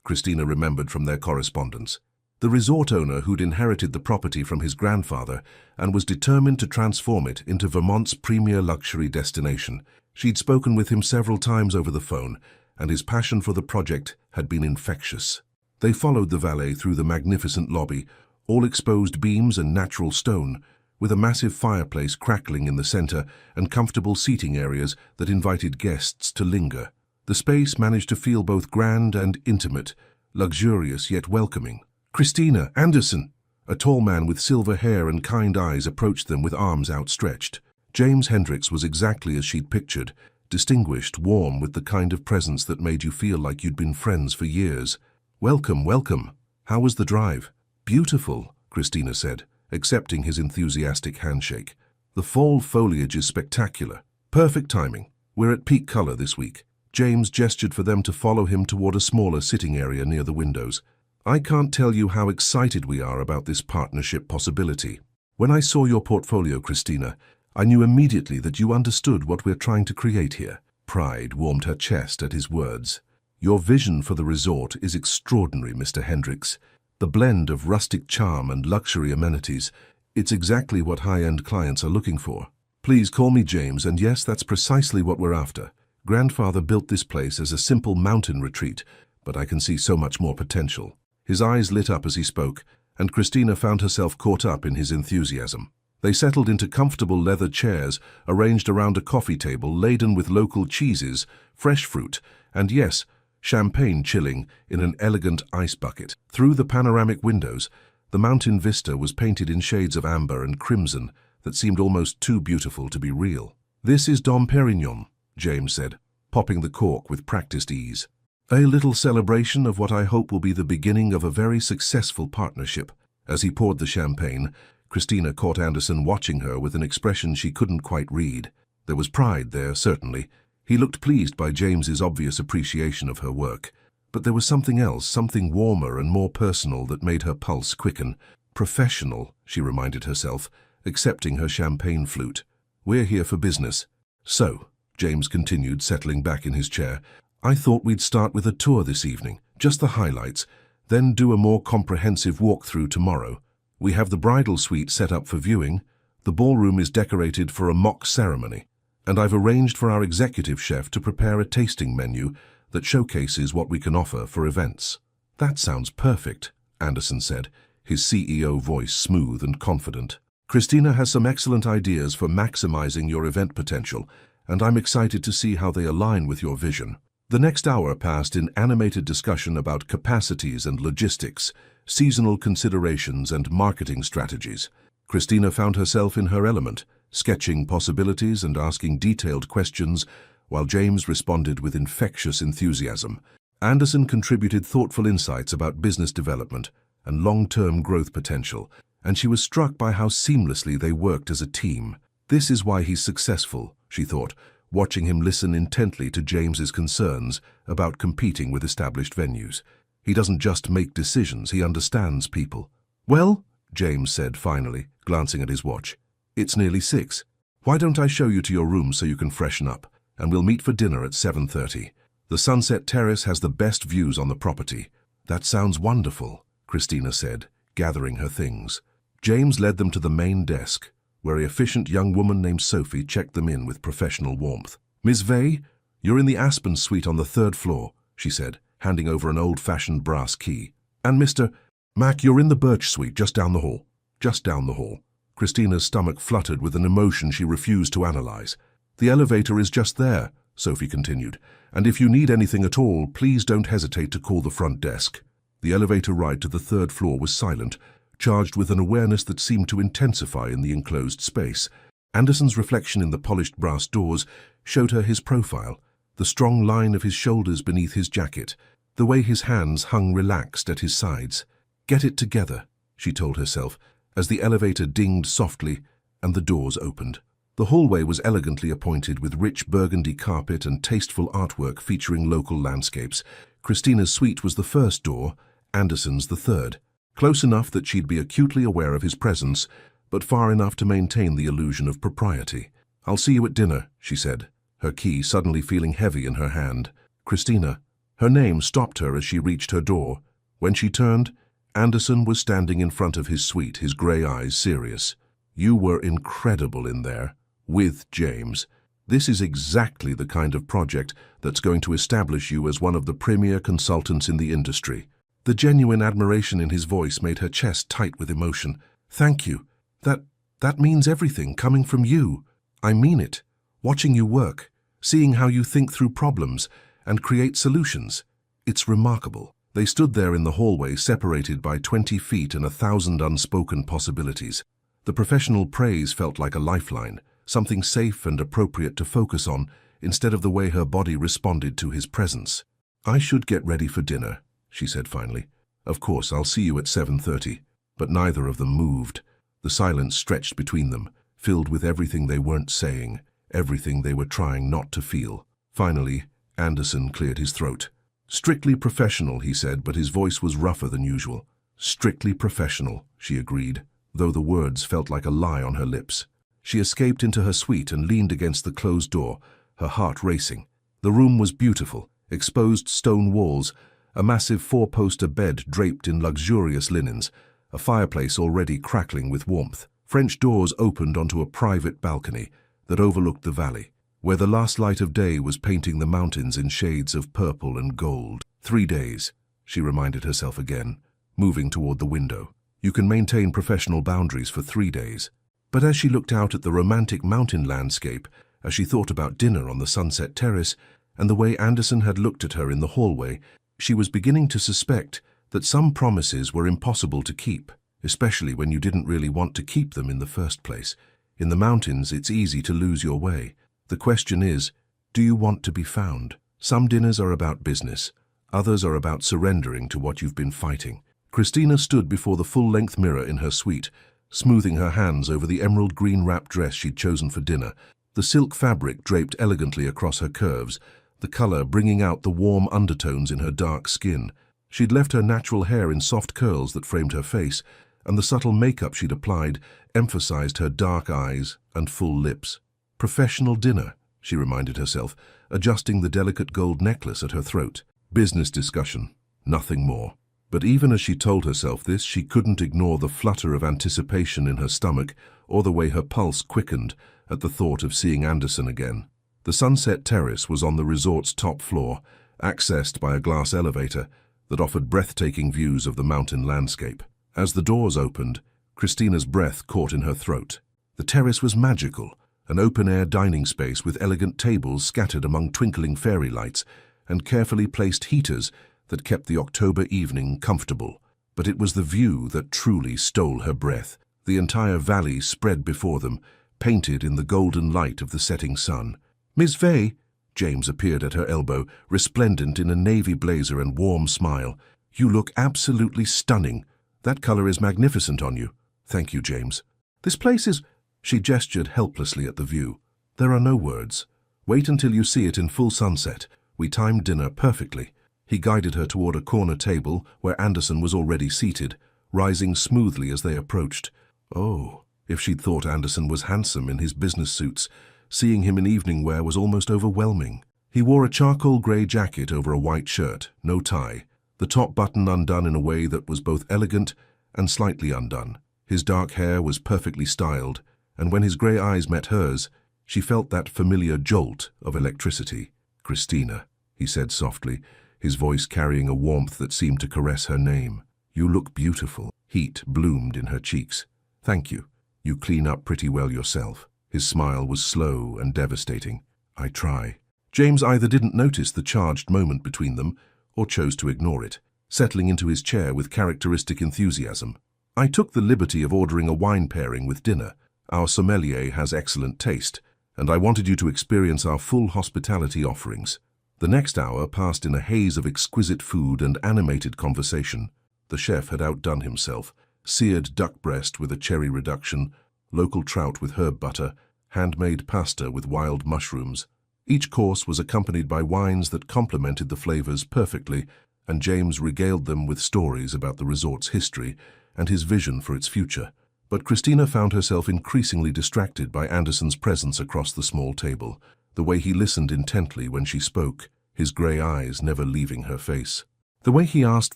Christina remembered from their correspondence. The resort owner who'd inherited the property from his grandfather and was determined to transform it into Vermont's premier luxury destination. She'd spoken with him several times over the phone, and his passion for the project had been infectious. They followed the valet through the magnificent lobby, all exposed beams and natural stone, with a massive fireplace crackling in the center and comfortable seating areas that invited guests to linger. The space managed to feel both grand and intimate, luxurious yet welcoming. "Christina, Anderson!" A tall man with silver hair and kind eyes approached them with arms outstretched. James Hendricks was exactly as she'd pictured, distinguished, warm, with the kind of presence that made you feel like you'd been friends for years. "Welcome, welcome. How was the drive?" "Beautiful," Christina said, accepting his enthusiastic handshake. "The fall foliage is spectacular. Perfect timing. We're at peak color this week." James gestured for them to follow him toward a smaller sitting area near the windows. "I can't tell you how excited we are about this partnership possibility. When I saw your portfolio, Christina, I knew immediately that you understood what we're trying to create here." Pride warmed her chest at his words. "Your vision for the resort is extraordinary, Mr. Hendricks. The blend of rustic charm and luxury amenities, it's exactly what high-end clients are looking for." "Please call me James, and yes, that's precisely what we're after. Grandfather built this place as a simple mountain retreat, but I can see so much more potential." His eyes lit up as he spoke, and Christina found herself caught up in his enthusiasm. They settled into comfortable leather chairs arranged around a coffee table laden with local cheeses, fresh fruit, and yes, champagne chilling in an elegant ice bucket. Through the panoramic windows, the mountain vista was painted in shades of amber and crimson that seemed almost too beautiful to be real. "This is Dom Perignon," James said, popping the cork with practiced ease. "A little celebration of what I hope will be the beginning of a very successful partnership." As he poured the champagne, Christina caught Anderson watching her with an expression she couldn't quite read. There was pride there, certainly. He looked pleased by James's obvious appreciation of her work. But there was something else, something warmer and more personal that made her pulse quicken. "Professional," she reminded herself, accepting her champagne flute. "We're here for business." "So," James continued, settling back in his chair, "I thought we'd start with a tour this evening, just the highlights, then do a more comprehensive walkthrough tomorrow. We have the bridal suite set up for viewing, the ballroom is decorated for a mock ceremony, and I've arranged for our executive chef to prepare a tasting menu that showcases what we can offer for events." "That sounds perfect," Anderson said, his CEO voice smooth and confident. "Christina has some excellent ideas for maximizing your event potential, and I'm excited to see how they align with your vision." The next hour passed in animated discussion about capacities and logistics, seasonal considerations and marketing strategies. Christina found herself in her element, sketching possibilities and asking detailed questions, while James responded with infectious enthusiasm. Anderson contributed thoughtful insights about business development and long-term growth potential, and she was struck by how seamlessly they worked as a team. "This is why he's successful," she thought, watching him listen intently to James's concerns about competing with established venues. "He doesn't just make decisions, he understands people." Well, James said finally, glancing at his watch. It's nearly 6. Why don't I show you to your room so you can freshen up, and we'll meet for dinner at 7:30. The Sunset Terrace has the best views on the property. That sounds wonderful, Christina said, gathering her things. James led them to the main desk, where an efficient young woman named Sophie checked them in with professional warmth. Miss Vey, you're in the Aspen suite on the 3rd floor, she said, handing over an old-fashioned brass key. And Mr. Mac, you're in the Birch suite just down the hall. Just down the hall. Christina's stomach fluttered with an emotion she refused to analyze. The elevator is just there, Sophie continued, and if you need anything at all, please don't hesitate to call the front desk. The elevator ride to the 3rd floor was silent, charged with an awareness that seemed to intensify in the enclosed space. Anderson's reflection in the polished brass doors showed her his profile, the strong line of his shoulders beneath his jacket, the way his hands hung relaxed at his sides. Get it together, she told herself, as the elevator dinged softly and the doors opened. The hallway was elegantly appointed with rich burgundy carpet and tasteful artwork featuring local landscapes. Christina's suite was the first door, Anderson's the 3rd. Close enough that she'd be acutely aware of his presence, but far enough to maintain the illusion of propriety. I'll see you at dinner, she said, her key suddenly feeling heavy in her hand. Christina. Her name stopped her as she reached her door. When she turned, Anderson was standing in front of his suite, his grey eyes serious. You were incredible in there, with James. This is exactly the kind of project that's going to establish you as one of the premier consultants in the industry. The genuine admiration in his voice made her chest tight with emotion. Thank you. That means everything coming from you. I mean it. Watching you work, seeing how you think through problems and create solutions. It's remarkable. They stood there in the hallway, separated by 20 feet and 1,000 unspoken possibilities. The professional praise felt like a lifeline, something safe and appropriate to focus on, instead of the way her body responded to his presence. I should get ready for dinner, she said finally. Of course, I'll see you at 7:30. But neither of them moved. The silence stretched between them, filled with everything they weren't saying, everything they were trying not to feel. Finally, Anderson cleared his throat. Strictly professional, he said, but his voice was rougher than usual. Strictly professional, she agreed, though the words felt like a lie on her lips. She escaped into her suite and leaned against the closed door, her heart racing. The room was beautiful, exposed stone walls, a massive 4-poster bed draped in luxurious linens, a fireplace already crackling with warmth. French doors opened onto a private balcony that overlooked the valley, where the last light of day was painting the mountains in shades of purple and gold. 3 days, she reminded herself again, moving toward the window. You can maintain professional boundaries for 3 days. But as she looked out at the romantic mountain landscape, as she thought about dinner on the Sunset Terrace, and the way Anderson had looked at her in the hallway, she was beginning to suspect that some promises were impossible to keep, especially when you didn't really want to keep them in the first place. In the mountains, it's easy to lose your way. The question is, do you want to be found? Some dinners are about business. Others are about surrendering to what you've been fighting. Christina stood before the full-length mirror in her suite, smoothing her hands over the emerald green wrap dress she'd chosen for dinner, the silk fabric draped elegantly across her curves, the color bringing out the warm undertones in her dark skin. She'd left her natural hair in soft curls that framed her face, and the subtle makeup she'd applied emphasized her dark eyes and full lips. Professional dinner, she reminded herself, adjusting the delicate gold necklace at her throat. Business discussion, nothing more. But even as she told herself this, she couldn't ignore the flutter of anticipation in her stomach or the way her pulse quickened at the thought of seeing Anderson again. The Sunset Terrace was on the resort's top floor, accessed by a glass elevator that offered breathtaking views of the mountain landscape. As the doors opened, Christina's breath caught in her throat. The terrace was magical, an open-air dining space with elegant tables scattered among twinkling fairy lights and carefully placed heaters that kept the October evening comfortable. But it was the view that truly stole her breath. The entire valley spread before them, painted in the golden light of the setting sun. Miss Vey, James appeared at her elbow, resplendent in a navy blazer and warm smile. You look absolutely stunning. That color is magnificent on you. Thank you, James. This place is... She gestured helplessly at the view. There are no words. Wait until you see it in full sunset. We timed dinner perfectly. He guided her toward a corner table where Anderson was already seated, rising smoothly as they approached. Oh, if she'd thought Anderson was handsome in his business suits, seeing him in evening wear was almost overwhelming. He wore a charcoal grey jacket over a white shirt, no tie, the top button undone in a way that was both elegant and slightly undone. His dark hair was perfectly styled, and when his grey eyes met hers, she felt that familiar jolt of electricity. "Christina," he said softly, his voice carrying a warmth that seemed to caress her name. "You look beautiful." Heat bloomed in her cheeks. "Thank you. You clean up pretty well yourself." His smile was slow and devastating. "I try." James either didn't notice the charged moment between them or chose to ignore it, settling into his chair with characteristic enthusiasm. "I took the liberty of ordering a wine pairing with dinner. Our sommelier has excellent taste, and I wanted you to experience our full hospitality offerings." The next hour passed in a haze of exquisite food and animated conversation. The chef had outdone himself. Seared duck breast with a cherry reduction, local trout with herb butter, handmade pasta with wild mushrooms. Each course was accompanied by wines that complemented the flavors perfectly, and James regaled them with stories about the resort's history and his vision for its future. But Christina found herself increasingly distracted by Anderson's presence across the small table, the way he listened intently when she spoke, his grey eyes never leaving her face. The way he asked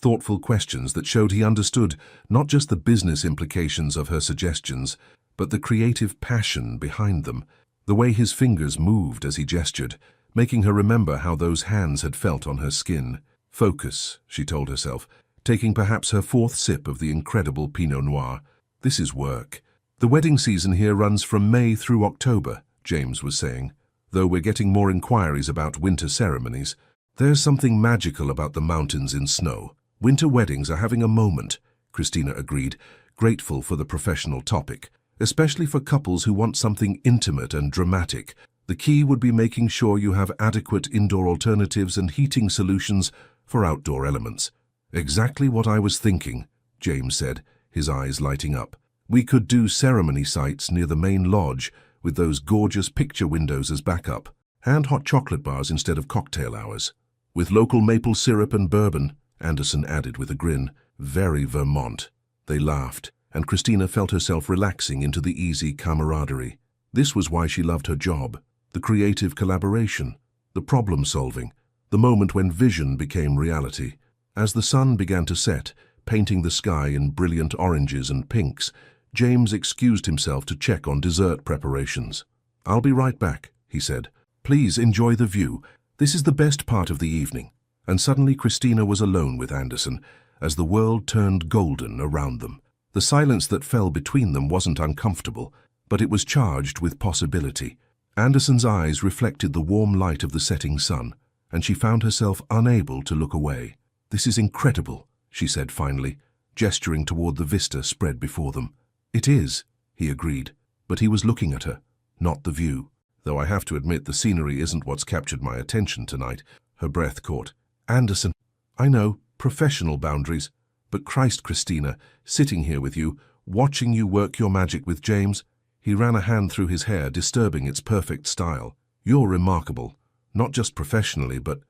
thoughtful questions that showed he understood not just the business implications of her suggestions, but the creative passion behind them. The way his fingers moved as he gestured, making her remember how those hands had felt on her skin. "Focus," she told herself, taking perhaps her fourth sip of the incredible Pinot Noir. "This is work." "The wedding season here runs from May through October," James was saying, "though we're getting more inquiries about winter ceremonies. There's something magical about the mountains in snow. Winter weddings are having a moment," Christina agreed, grateful for the professional topic, "especially for couples who want something intimate and dramatic. The key would be making sure you have adequate indoor alternatives and heating solutions for outdoor elements." "Exactly what I was thinking," James said, his eyes lighting up. "We could do ceremony sites near the main lodge with those gorgeous picture windows as backup, and hot chocolate bars instead of cocktail hours. With local maple syrup and bourbon," Anderson added with a grin. "Very Vermont." They laughed, and Christina felt herself relaxing into the easy camaraderie. This was why she loved her job: the creative collaboration, the problem-solving, the moment when vision became reality. As the sun began to set, painting the sky in brilliant oranges and pinks, James excused himself to check on dessert preparations. "I'll be right back," he said. "Please enjoy the view. This is the best part of the evening." And suddenly Christina was alone with Anderson, as the world turned golden around them. The silence that fell between them wasn't uncomfortable, but it was charged with possibility. Anderson's eyes reflected the warm light of the setting sun, and she found herself unable to look away. "This is incredible," she said finally, gesturing toward the vista spread before them. "It is," he agreed, but he was looking at her, not the view. "Though I have to admit the scenery isn't what's captured my attention tonight." Her breath caught. "Anderson, I know, professional boundaries, but Christ, Christina, sitting here with you, watching you work your magic with James." He ran a hand through his hair, disturbing its perfect style. "You're remarkable, not just professionally, but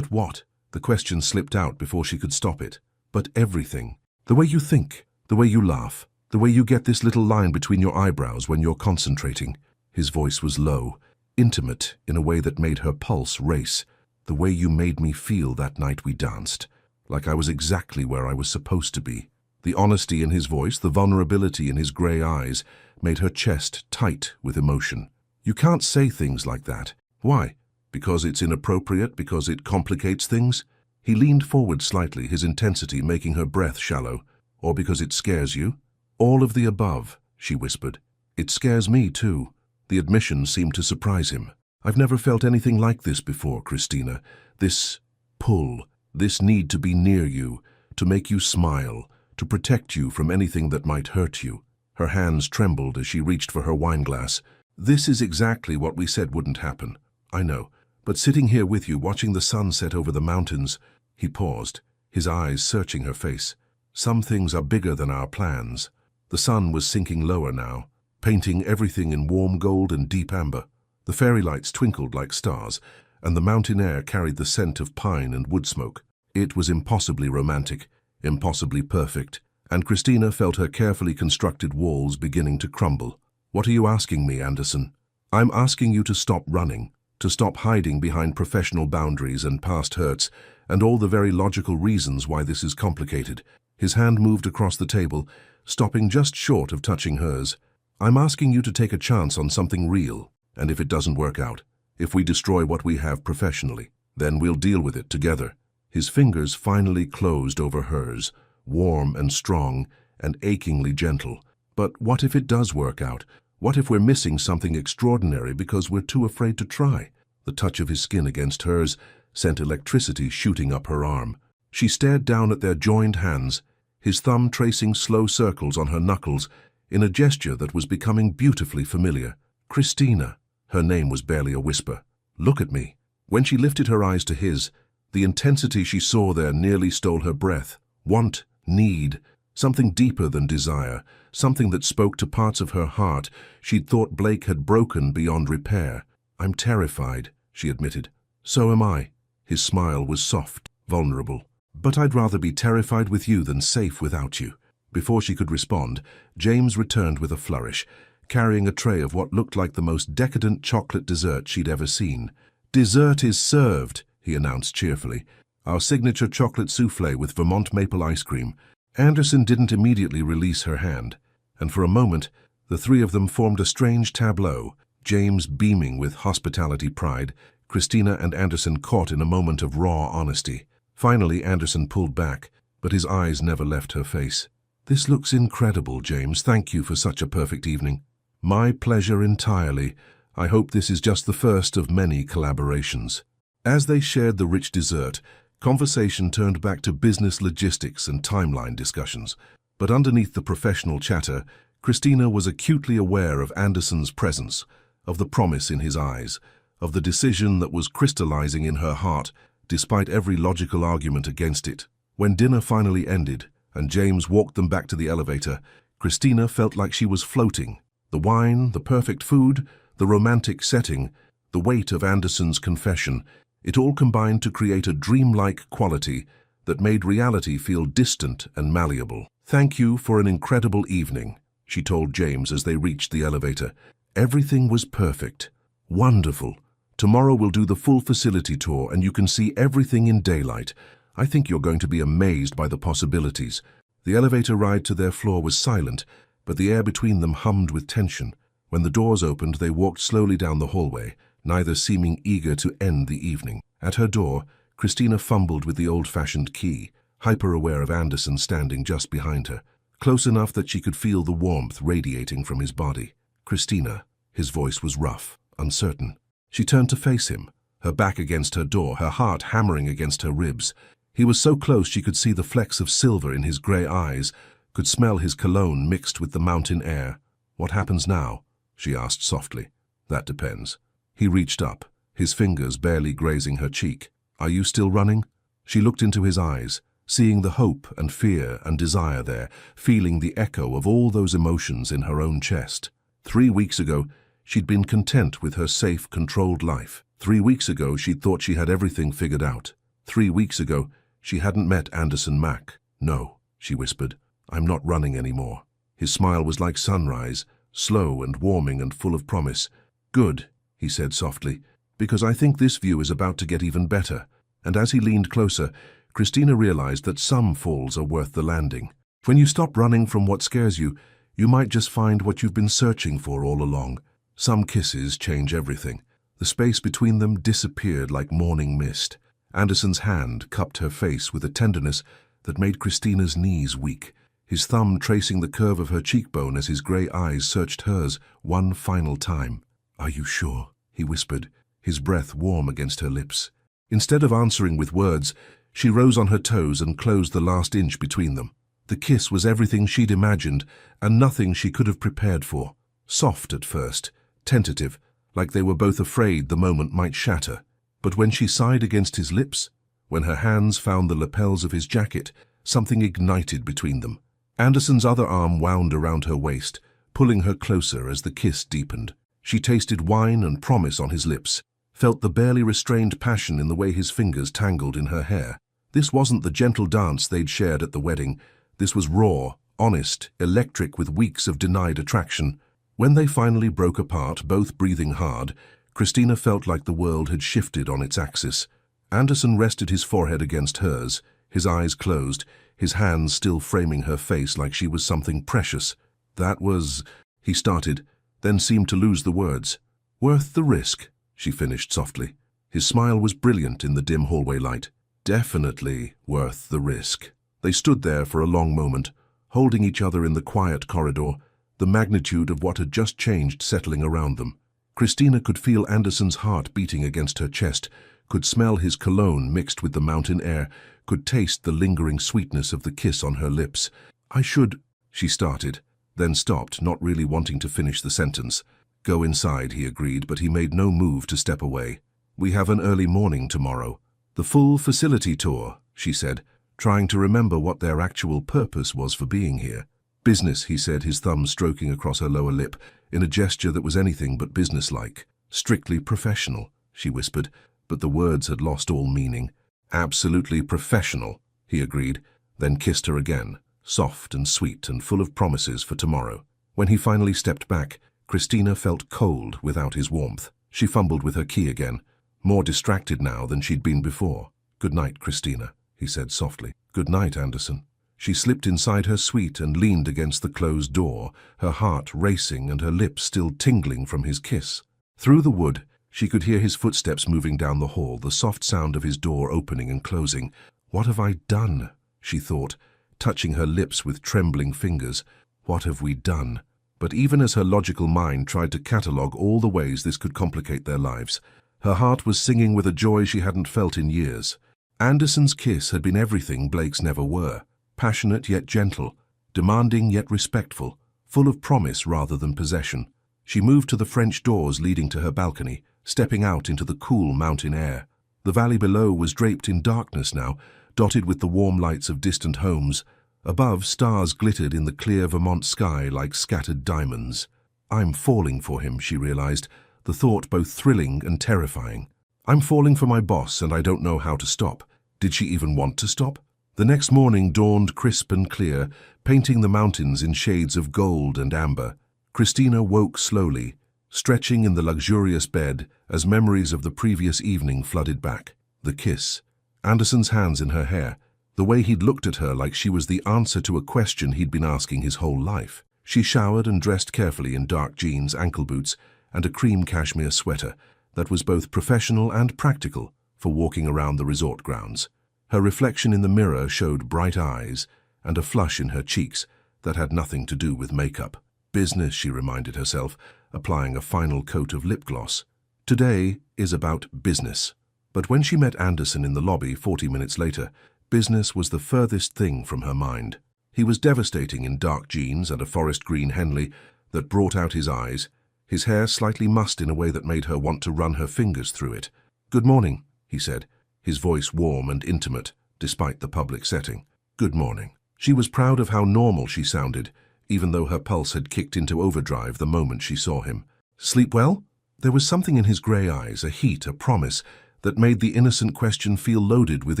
what?" The question slipped out before she could stop it. "But everything. The way you think, the way you laugh, the way you get this little line between your eyebrows when you're concentrating." His voice was low, intimate in a way that made her pulse race. "The way you made me feel that night we danced, like I was exactly where I was supposed to be." The honesty in his voice, the vulnerability in his grey eyes, made her chest tight with emotion. "You can't say things like that." "Why? Because it's inappropriate? Because it complicates things?" He leaned forward slightly, his intensity making her breath shallow. "Or because it scares you?" "All of the above," she whispered. "It scares me too." The admission seemed to surprise him. "I've never felt anything like this before, Christina. This pull, this need to be near you, to make you smile, to protect you from anything that might hurt you." Her hands trembled as she reached for her wineglass. "This is exactly what we said wouldn't happen. I know. But sitting here with you, watching the sun set over the mountains..." He paused, his eyes searching her face. "Some things are bigger than our plans." The sun was sinking lower now, painting everything in warm gold and deep amber. The fairy lights twinkled like stars, and the mountain air carried the scent of pine and wood smoke. It was impossibly romantic, impossibly perfect, and Christina felt her carefully constructed walls beginning to crumble. "What are you asking me, Anderson?" "I'm asking you to stop running, to stop hiding behind professional boundaries and past hurts, and all the very logical reasons why this is complicated." His hand moved across the table, stopping just short of touching hers. "I'm asking you to take a chance on something real, and if it doesn't work out, if we destroy what we have professionally, then we'll deal with it together." His fingers finally closed over hers, warm and strong and achingly gentle. "But what if it does work out? What if we're missing something extraordinary because we're too afraid to try?" The touch of his skin against hers sent electricity shooting up her arm. She stared down at their joined hands, his thumb tracing slow circles on her knuckles in a gesture that was becoming beautifully familiar. "Christina." Her name was barely a whisper. "Look at me." When she lifted her eyes to his, the intensity she saw there nearly stole her breath. Want, need, something deeper than desire, something that spoke to parts of her heart she'd thought Blake had broken beyond repair. "I'm terrified," she admitted. "So am I." His smile was soft, vulnerable. "But I'd rather be terrified with you than safe without you." Before she could respond, James returned with a flourish, carrying a tray of what looked like the most decadent chocolate dessert she'd ever seen. "Dessert is served," he announced cheerfully. "Our signature chocolate soufflé with Vermont maple ice cream." Anderson didn't immediately release her hand, and for a moment, the three of them formed a strange tableau, James beaming with hospitality pride, Christina and Anderson caught in a moment of raw honesty. Finally, Anderson pulled back, but his eyes never left her face. "This looks incredible, James. Thank you for such a perfect evening." "My pleasure entirely. I hope this is just the first of many collaborations." As they shared the rich dessert, conversation turned back to business logistics and timeline discussions. But underneath the professional chatter, Christina was acutely aware of Anderson's presence, of the promise in his eyes, of the decision that was crystallizing in her heart, despite every logical argument against it. When dinner finally ended, and James walked them back to the elevator, Christina felt like she was floating. The wine, the perfect food, the romantic setting, the weight of Anderson's confession, it all combined to create a dreamlike quality that made reality feel distant and malleable. "Thank you for an incredible evening," she told James as they reached the elevator. "Everything was perfect. Wonderful. Tomorrow we'll do the full facility tour and you can see everything in daylight. I think you're going to be amazed by the possibilities." The elevator ride to their floor was silent, but the air between them hummed with tension. When the doors opened, they walked slowly down the hallway, neither seeming eager to end the evening. At her door, Christina fumbled with the old-fashioned key, hyper-aware of Anderson standing just behind her, close enough that she could feel the warmth radiating from his body. "Christina." His voice was rough, uncertain. She turned to face him, her back against her door, her heart hammering against her ribs. He was so close she could see the flecks of silver in his grey eyes, could smell his cologne mixed with the mountain air. "What happens now?" she asked softly. "That depends." He reached up, his fingers barely grazing her cheek. "Are you still running?" She looked into his eyes, seeing the hope and fear and desire there, feeling the echo of all those emotions in her own chest. 3 weeks ago, she'd been content with her safe, controlled life. 3 weeks ago, she'd thought she had everything figured out. 3 weeks ago, she hadn't met Anderson Mack. "No," she whispered, "I'm not running anymore." His smile was like sunrise, slow and warming and full of promise. "Good," he said softly, "because I think this view is about to get even better." And as he leaned closer, Christina realized that some falls are worth the landing. When you stop running from what scares you, you might just find what you've been searching for all along. Some kisses change everything. The space between them disappeared like morning mist. Anderson's hand cupped her face with a tenderness that made Christina's knees weak, his thumb tracing the curve of her cheekbone as his grey eyes searched hers one final time. "Are you sure?" he whispered, his breath warm against her lips. Instead of answering with words, she rose on her toes and closed the last inch between them. The kiss was everything she'd imagined and nothing she could have prepared for. Soft at first, tentative, like they were both afraid the moment might shatter. But when she sighed against his lips, when her hands found the lapels of his jacket, something ignited between them. Anderson's other arm wound around her waist, pulling her closer as the kiss deepened. She tasted wine and promise on his lips, felt the barely restrained passion in the way his fingers tangled in her hair. This wasn't the gentle dance they'd shared at the wedding, This was raw, honest, electric with weeks of denied attraction. When they finally broke apart, both breathing hard, Christina felt like the world had shifted on its axis. Anderson rested his forehead against hers, his eyes closed, his hands still framing her face like she was something precious. That was, he started, then seemed to lose the words. Worth the risk, she finished softly. His smile was brilliant in the dim hallway light. Definitely worth the risk. They stood there for a long moment, holding each other in the quiet corridor, the magnitude of what had just changed settling around them. Christina could feel Anderson's heart beating against her chest, could smell his cologne mixed with the mountain air, could taste the lingering sweetness of the kiss on her lips. I should, she started, then stopped, not really wanting to finish the sentence. Go inside, he agreed, but he made no move to step away. We have an early morning tomorrow. The full facility tour, she said, trying to remember what their actual purpose was for being here. Business, he said, his thumb stroking across her lower lip, in a gesture that was anything but businesslike. Strictly professional, she whispered, but the words had lost all meaning. Absolutely professional, he agreed, then kissed her again, soft and sweet and full of promises for tomorrow. When he finally stepped back, Christina felt cold without his warmth. She fumbled with her key again, more distracted now than she'd been before. Good night, Christina, he said softly. Good night, Anderson. She slipped inside her suite and leaned against the closed door, her heart racing and her lips still tingling from his kiss. Through the wood, she could hear his footsteps moving down the hall, the soft sound of his door opening and closing. What have I done? She thought, touching her lips with trembling fingers. What have we done? But even as her logical mind tried to catalogue all the ways this could complicate their lives, her heart was singing with a joy she hadn't felt in years. Anderson's kiss had been everything Blake's never were. Passionate yet gentle, demanding yet respectful, full of promise rather than possession. She moved to the French doors leading to her balcony, stepping out into the cool mountain air. The valley below was draped in darkness now, dotted with the warm lights of distant homes. Above, stars glittered in the clear Vermont sky like scattered diamonds. I'm falling for him, she realized, the thought both thrilling and terrifying. I'm falling for my boss and I don't know how to stop. Did she even want to stop? The next morning dawned crisp and clear, painting the mountains in shades of gold and amber. Christina woke slowly, stretching in the luxurious bed as memories of the previous evening flooded back. The kiss, Anderson's hands in her hair, the way he'd looked at her like she was the answer to a question he'd been asking his whole life. She showered and dressed carefully in dark jeans, ankle boots, and a cream cashmere sweater that was both professional and practical for walking around the resort grounds. Her reflection in the mirror showed bright eyes and a flush in her cheeks that had nothing to do with makeup. Business, she reminded herself, applying a final coat of lip gloss. Today is about business. But when she met Anderson in the lobby 40 minutes later, business was the furthest thing from her mind. He was devastating in dark jeans and a forest green Henley that brought out his eyes, his hair slightly mussed in a way that made her want to run her fingers through it. Good morning, he said, his voice warm and intimate, despite the public setting. Good morning. She was proud of how normal she sounded, even though her pulse had kicked into overdrive the moment she saw him. Sleep well? There was something in his grey eyes, a heat, a promise, that made the innocent question feel loaded with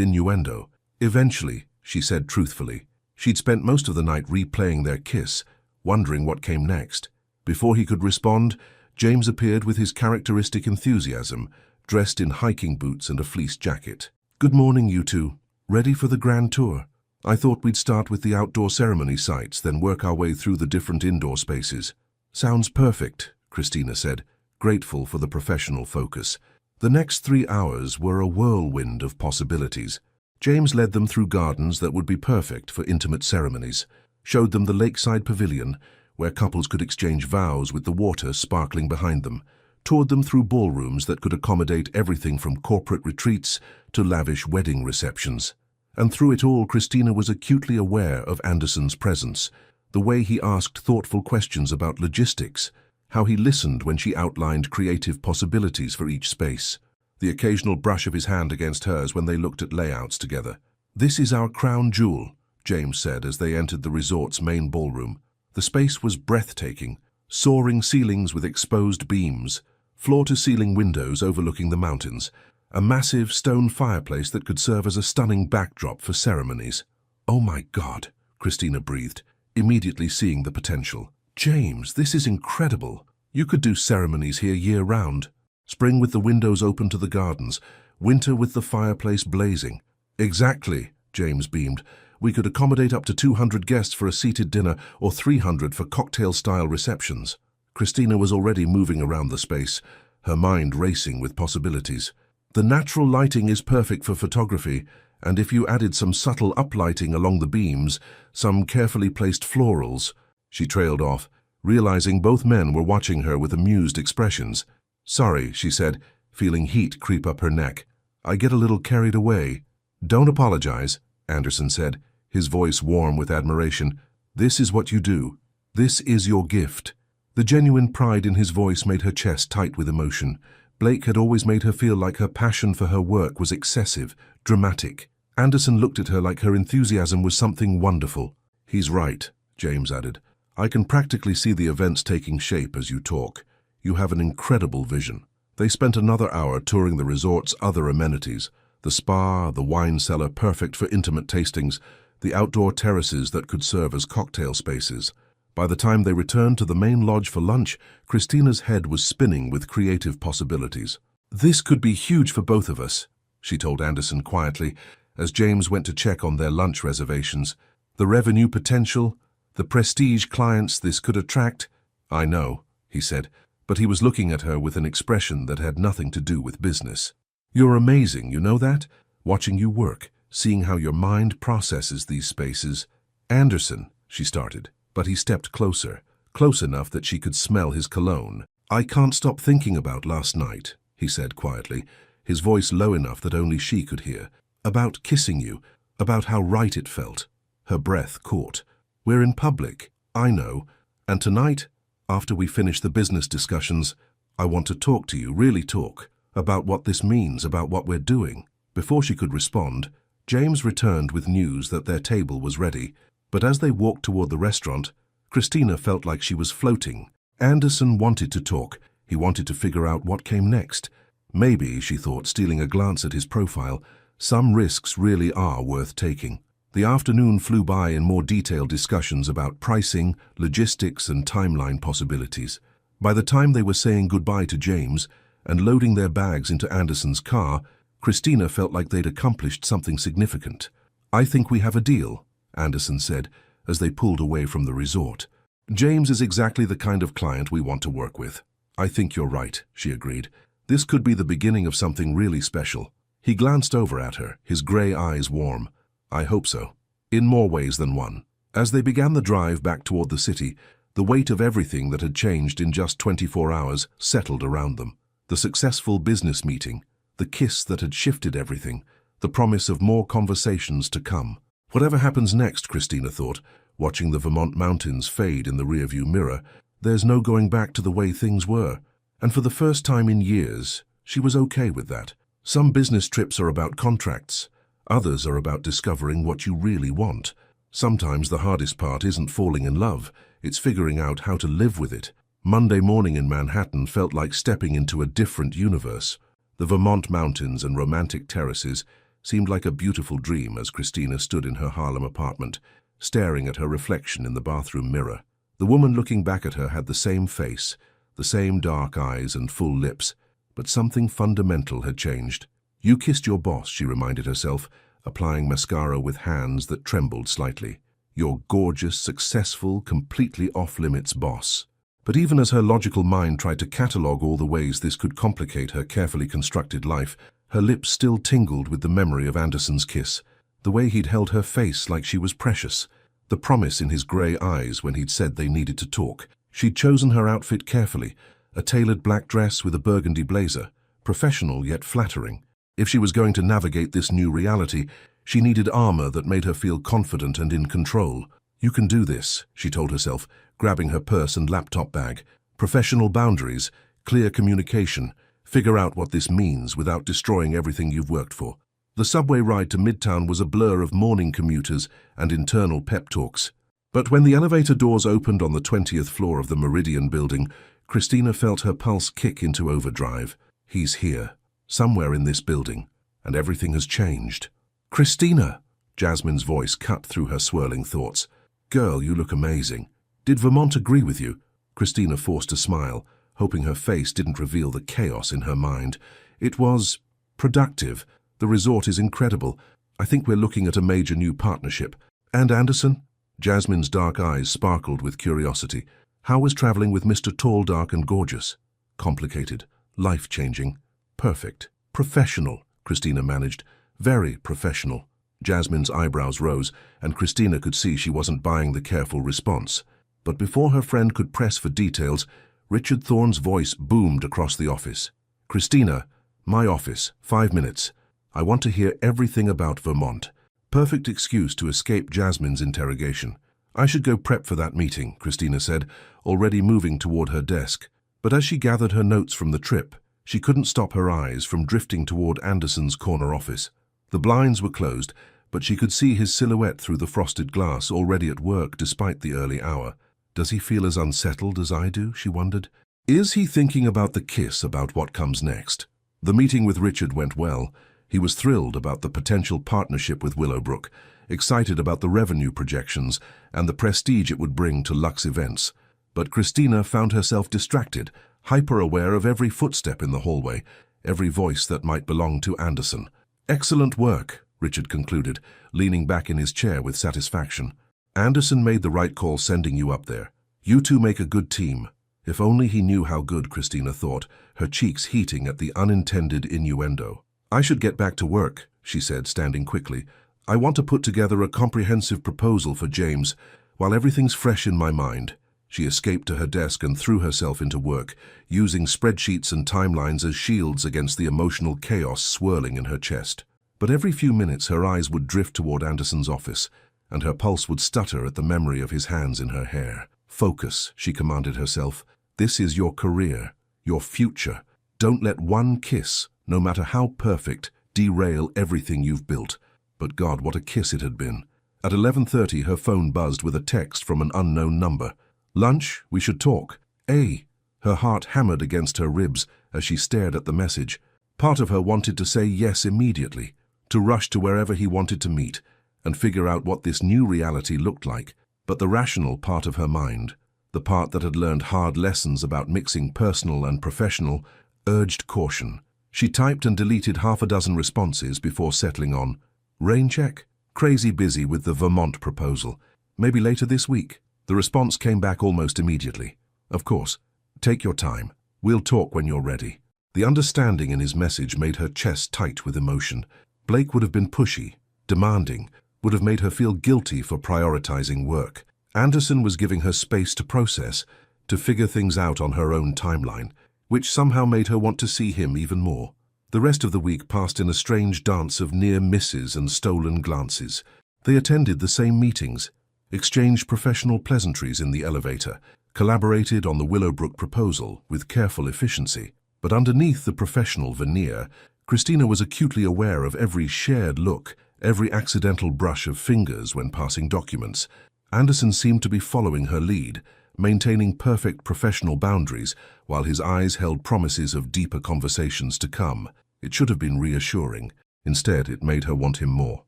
innuendo. Eventually, she said truthfully. She'd spent most of the night replaying their kiss, wondering what came next. Before he could respond, James appeared with his characteristic enthusiasm, dressed in hiking boots and a fleece jacket. Good morning, you two. Ready for the grand tour? I thought we'd start with the outdoor ceremony sites, then work our way through the different indoor spaces. Sounds perfect, Christina said, grateful for the professional focus. The next 3 hours were a whirlwind of possibilities. James led them through gardens that would be perfect for intimate ceremonies, showed them the lakeside pavilion, where couples could exchange vows with the water sparkling behind them, toured them through ballrooms that could accommodate everything from corporate retreats to lavish wedding receptions. And through it all, Christina was acutely aware of Anderson's presence, the way he asked thoughtful questions about logistics, how he listened when she outlined creative possibilities for each space, the occasional brush of his hand against hers when they looked at layouts together. This is our crown jewel, James said as they entered the resort's main ballroom. The space was breathtaking, soaring ceilings with exposed beams, floor-to-ceiling windows overlooking the mountains, a massive stone fireplace that could serve as a stunning backdrop for ceremonies. Oh my God, Christina breathed, immediately seeing the potential. James, this is incredible. You could do ceremonies here year-round. Spring with the windows open to the gardens, winter with the fireplace blazing. Exactly, James beamed. We could accommodate up to 200 guests for a seated dinner or 300 for cocktail-style receptions. Christina was already moving around the space, her mind racing with possibilities. The natural lighting is perfect for photography, and if you added some subtle uplighting along the beams, some carefully placed florals. She trailed off, realizing both men were watching her with amused expressions. Sorry, she said, feeling heat creep up her neck. I get a little carried away. Don't apologize, Anderson said, his voice warm with admiration. This is what you do. This is your gift. The genuine pride in his voice made her chest tight with emotion. Blake had always made her feel like her passion for her work was excessive, dramatic. Anderson looked at her like her enthusiasm was something wonderful. He's right, James added. I can practically see the events taking shape as you talk. You have an incredible vision. They spent another hour touring the resort's other amenities. The spa, the wine cellar perfect for intimate tastings, the outdoor terraces that could serve as cocktail spaces. By the time they returned to the main lodge for lunch, Christina's head was spinning with creative possibilities. This could be huge for both of us, she told Anderson quietly, as James went to check on their lunch reservations. The revenue potential, the prestige clients this could attract. I know, he said, but he was looking at her with an expression that had nothing to do with business. You're amazing, you know that? Watching you work, seeing how your mind processes these spaces. Anderson, she started, but he stepped closer, close enough that she could smell his cologne. I can't stop thinking about last night, he said quietly, his voice low enough that only she could hear. About kissing you, about how right it felt. Her breath caught. We're in public, I know, and tonight, after we finish the business discussions, I want to talk to you, really talk, about what this means, about what we're doing. Before she could respond, James returned with news that their table was ready, but as they walked toward the restaurant, Christina felt like she was floating. Anderson wanted to talk. He wanted to figure out what came next. Maybe, she thought, stealing a glance at his profile, some risks really are worth taking. The afternoon flew by in more detailed discussions about pricing, logistics, and timeline possibilities. By the time they were saying goodbye to James and loading their bags into Anderson's car, Christina felt like they'd accomplished something significant. I think we have a deal, Anderson said, as they pulled away from the resort. James is exactly the kind of client we want to work with. I think you're right, she agreed. This could be the beginning of something really special. He glanced over at her, his gray eyes warm. I hope so. In more ways than one. As they began the drive back toward the city, the weight of everything that had changed in just 24 hours settled around them. The successful business meeting, the kiss that had shifted everything, the promise of more conversations to come. Whatever happens next, Christina thought, watching the Vermont mountains fade in the rearview mirror, there's no going back to the way things were. And for the first time in years, she was okay with that. Some business trips are about contracts. Others are about discovering what you really want. Sometimes the hardest part isn't falling in love, it's figuring out how to live with it. Monday morning in Manhattan felt like stepping into a different universe. The Vermont mountains and romantic terraces seemed like a beautiful dream as Christina stood in her Harlem apartment, staring at her reflection in the bathroom mirror. The woman looking back at her had the same face, the same dark eyes and full lips, but something fundamental had changed. You kissed your boss, she reminded herself, applying mascara with hands that trembled slightly. Your gorgeous, successful, completely off-limits boss. But even as her logical mind tried to catalogue all the ways this could complicate her carefully constructed life, her lips still tingled with the memory of Anderson's kiss, the way he'd held her face like she was precious, the promise in his grey eyes when he'd said they needed to talk. She'd chosen her outfit carefully, a tailored black dress with a burgundy blazer, professional yet flattering. If she was going to navigate this new reality, she needed armor that made her feel confident and in control. You can do this, she told herself, grabbing her purse and laptop bag. Professional boundaries, clear communication, figure out what this means without destroying everything you've worked for. The subway ride to Midtown was a blur of morning commuters and internal pep talks. But when the elevator doors opened on the 20th floor of the Meridian building, Christina felt her pulse kick into overdrive. He's here, somewhere in this building, and everything has changed. Christina! Jasmine's voice cut through her swirling thoughts. Girl, you look amazing. Did Vermont agree with you? Christina forced a smile, hoping her face didn't reveal the chaos in her mind. It was productive. The resort is incredible. I think we're looking at a major new partnership. And Anderson? Jasmine's dark eyes sparkled with curiosity. How was traveling with Mr. Tall, Dark and Gorgeous? Complicated, life-changing, perfect, professional, Christina managed. Very professional. Jasmine's eyebrows rose, and Christina could see she wasn't buying the careful response. But before her friend could press for details, Richard Thorne's voice boomed across the office. Christina, my office, 5 minutes. I want to hear everything about Vermont. Perfect excuse to escape Jasmine's interrogation. I should go prep for that meeting, Christina said, already moving toward her desk. But as she gathered her notes from the trip, she couldn't stop her eyes from drifting toward Anderson's corner office. The blinds were closed, but she could see his silhouette through the frosted glass, already at work despite the early hour. Does he feel as unsettled as I do, she wondered. Is he thinking about the kiss, about what comes next? The meeting with Richard went well. He was thrilled about the potential partnership with Willowbrook, excited about the revenue projections and the prestige it would bring to Lux events. But Christina found herself distracted, hyper-aware of every footstep in the hallway, every voice that might belong to Anderson. Excellent work, Richard concluded, leaning back in his chair with satisfaction. Anderson made the right call sending you up there. You two make a good team. If only he knew how good, Christina thought, her cheeks heating at the unintended innuendo. I should get back to work, she said, standing quickly. I want to put together a comprehensive proposal for James while everything's fresh in my mind. She escaped to her desk and threw herself into work, using spreadsheets and timelines as shields against the emotional chaos swirling in her chest. But every few minutes her eyes would drift toward Anderson's office, and her pulse would stutter at the memory of his hands in her hair. Focus, she commanded herself. This is your career, your future. Don't let one kiss, no matter how perfect, derail everything you've built. But God, what a kiss it had been. At 11:30, her phone buzzed with a text from an unknown number. Lunch? We should talk. Her heart hammered against her ribs as she stared at the message. Part of her wanted to say yes immediately, to rush to wherever he wanted to meet, and figure out what this new reality looked like. But the rational part of her mind, the part that had learned hard lessons about mixing personal and professional, urged caution. She typed and deleted half a dozen responses before settling on, rain check? Crazy busy with the Vermont proposal. Maybe later this week. The response came back almost immediately. Of course. Take your time. We'll talk when you're ready. The understanding in his message made her chest tight with emotion. Blake would have been pushy, demanding, would have made her feel guilty for prioritizing work. Anderson was giving her space to process, to figure things out on her own timeline, which somehow made her want to see him even more. The rest of the week passed in a strange dance of near misses and stolen glances. They attended the same meetings, exchanged professional pleasantries in the elevator, collaborated on the Willowbrook proposal with careful efficiency. But underneath the professional veneer, Christina was acutely aware of every shared look, every accidental brush of fingers when passing documents. Anderson seemed to be following her lead, maintaining perfect professional boundaries, while his eyes held promises of deeper conversations to come. It should have been reassuring. Instead, it made her want him more.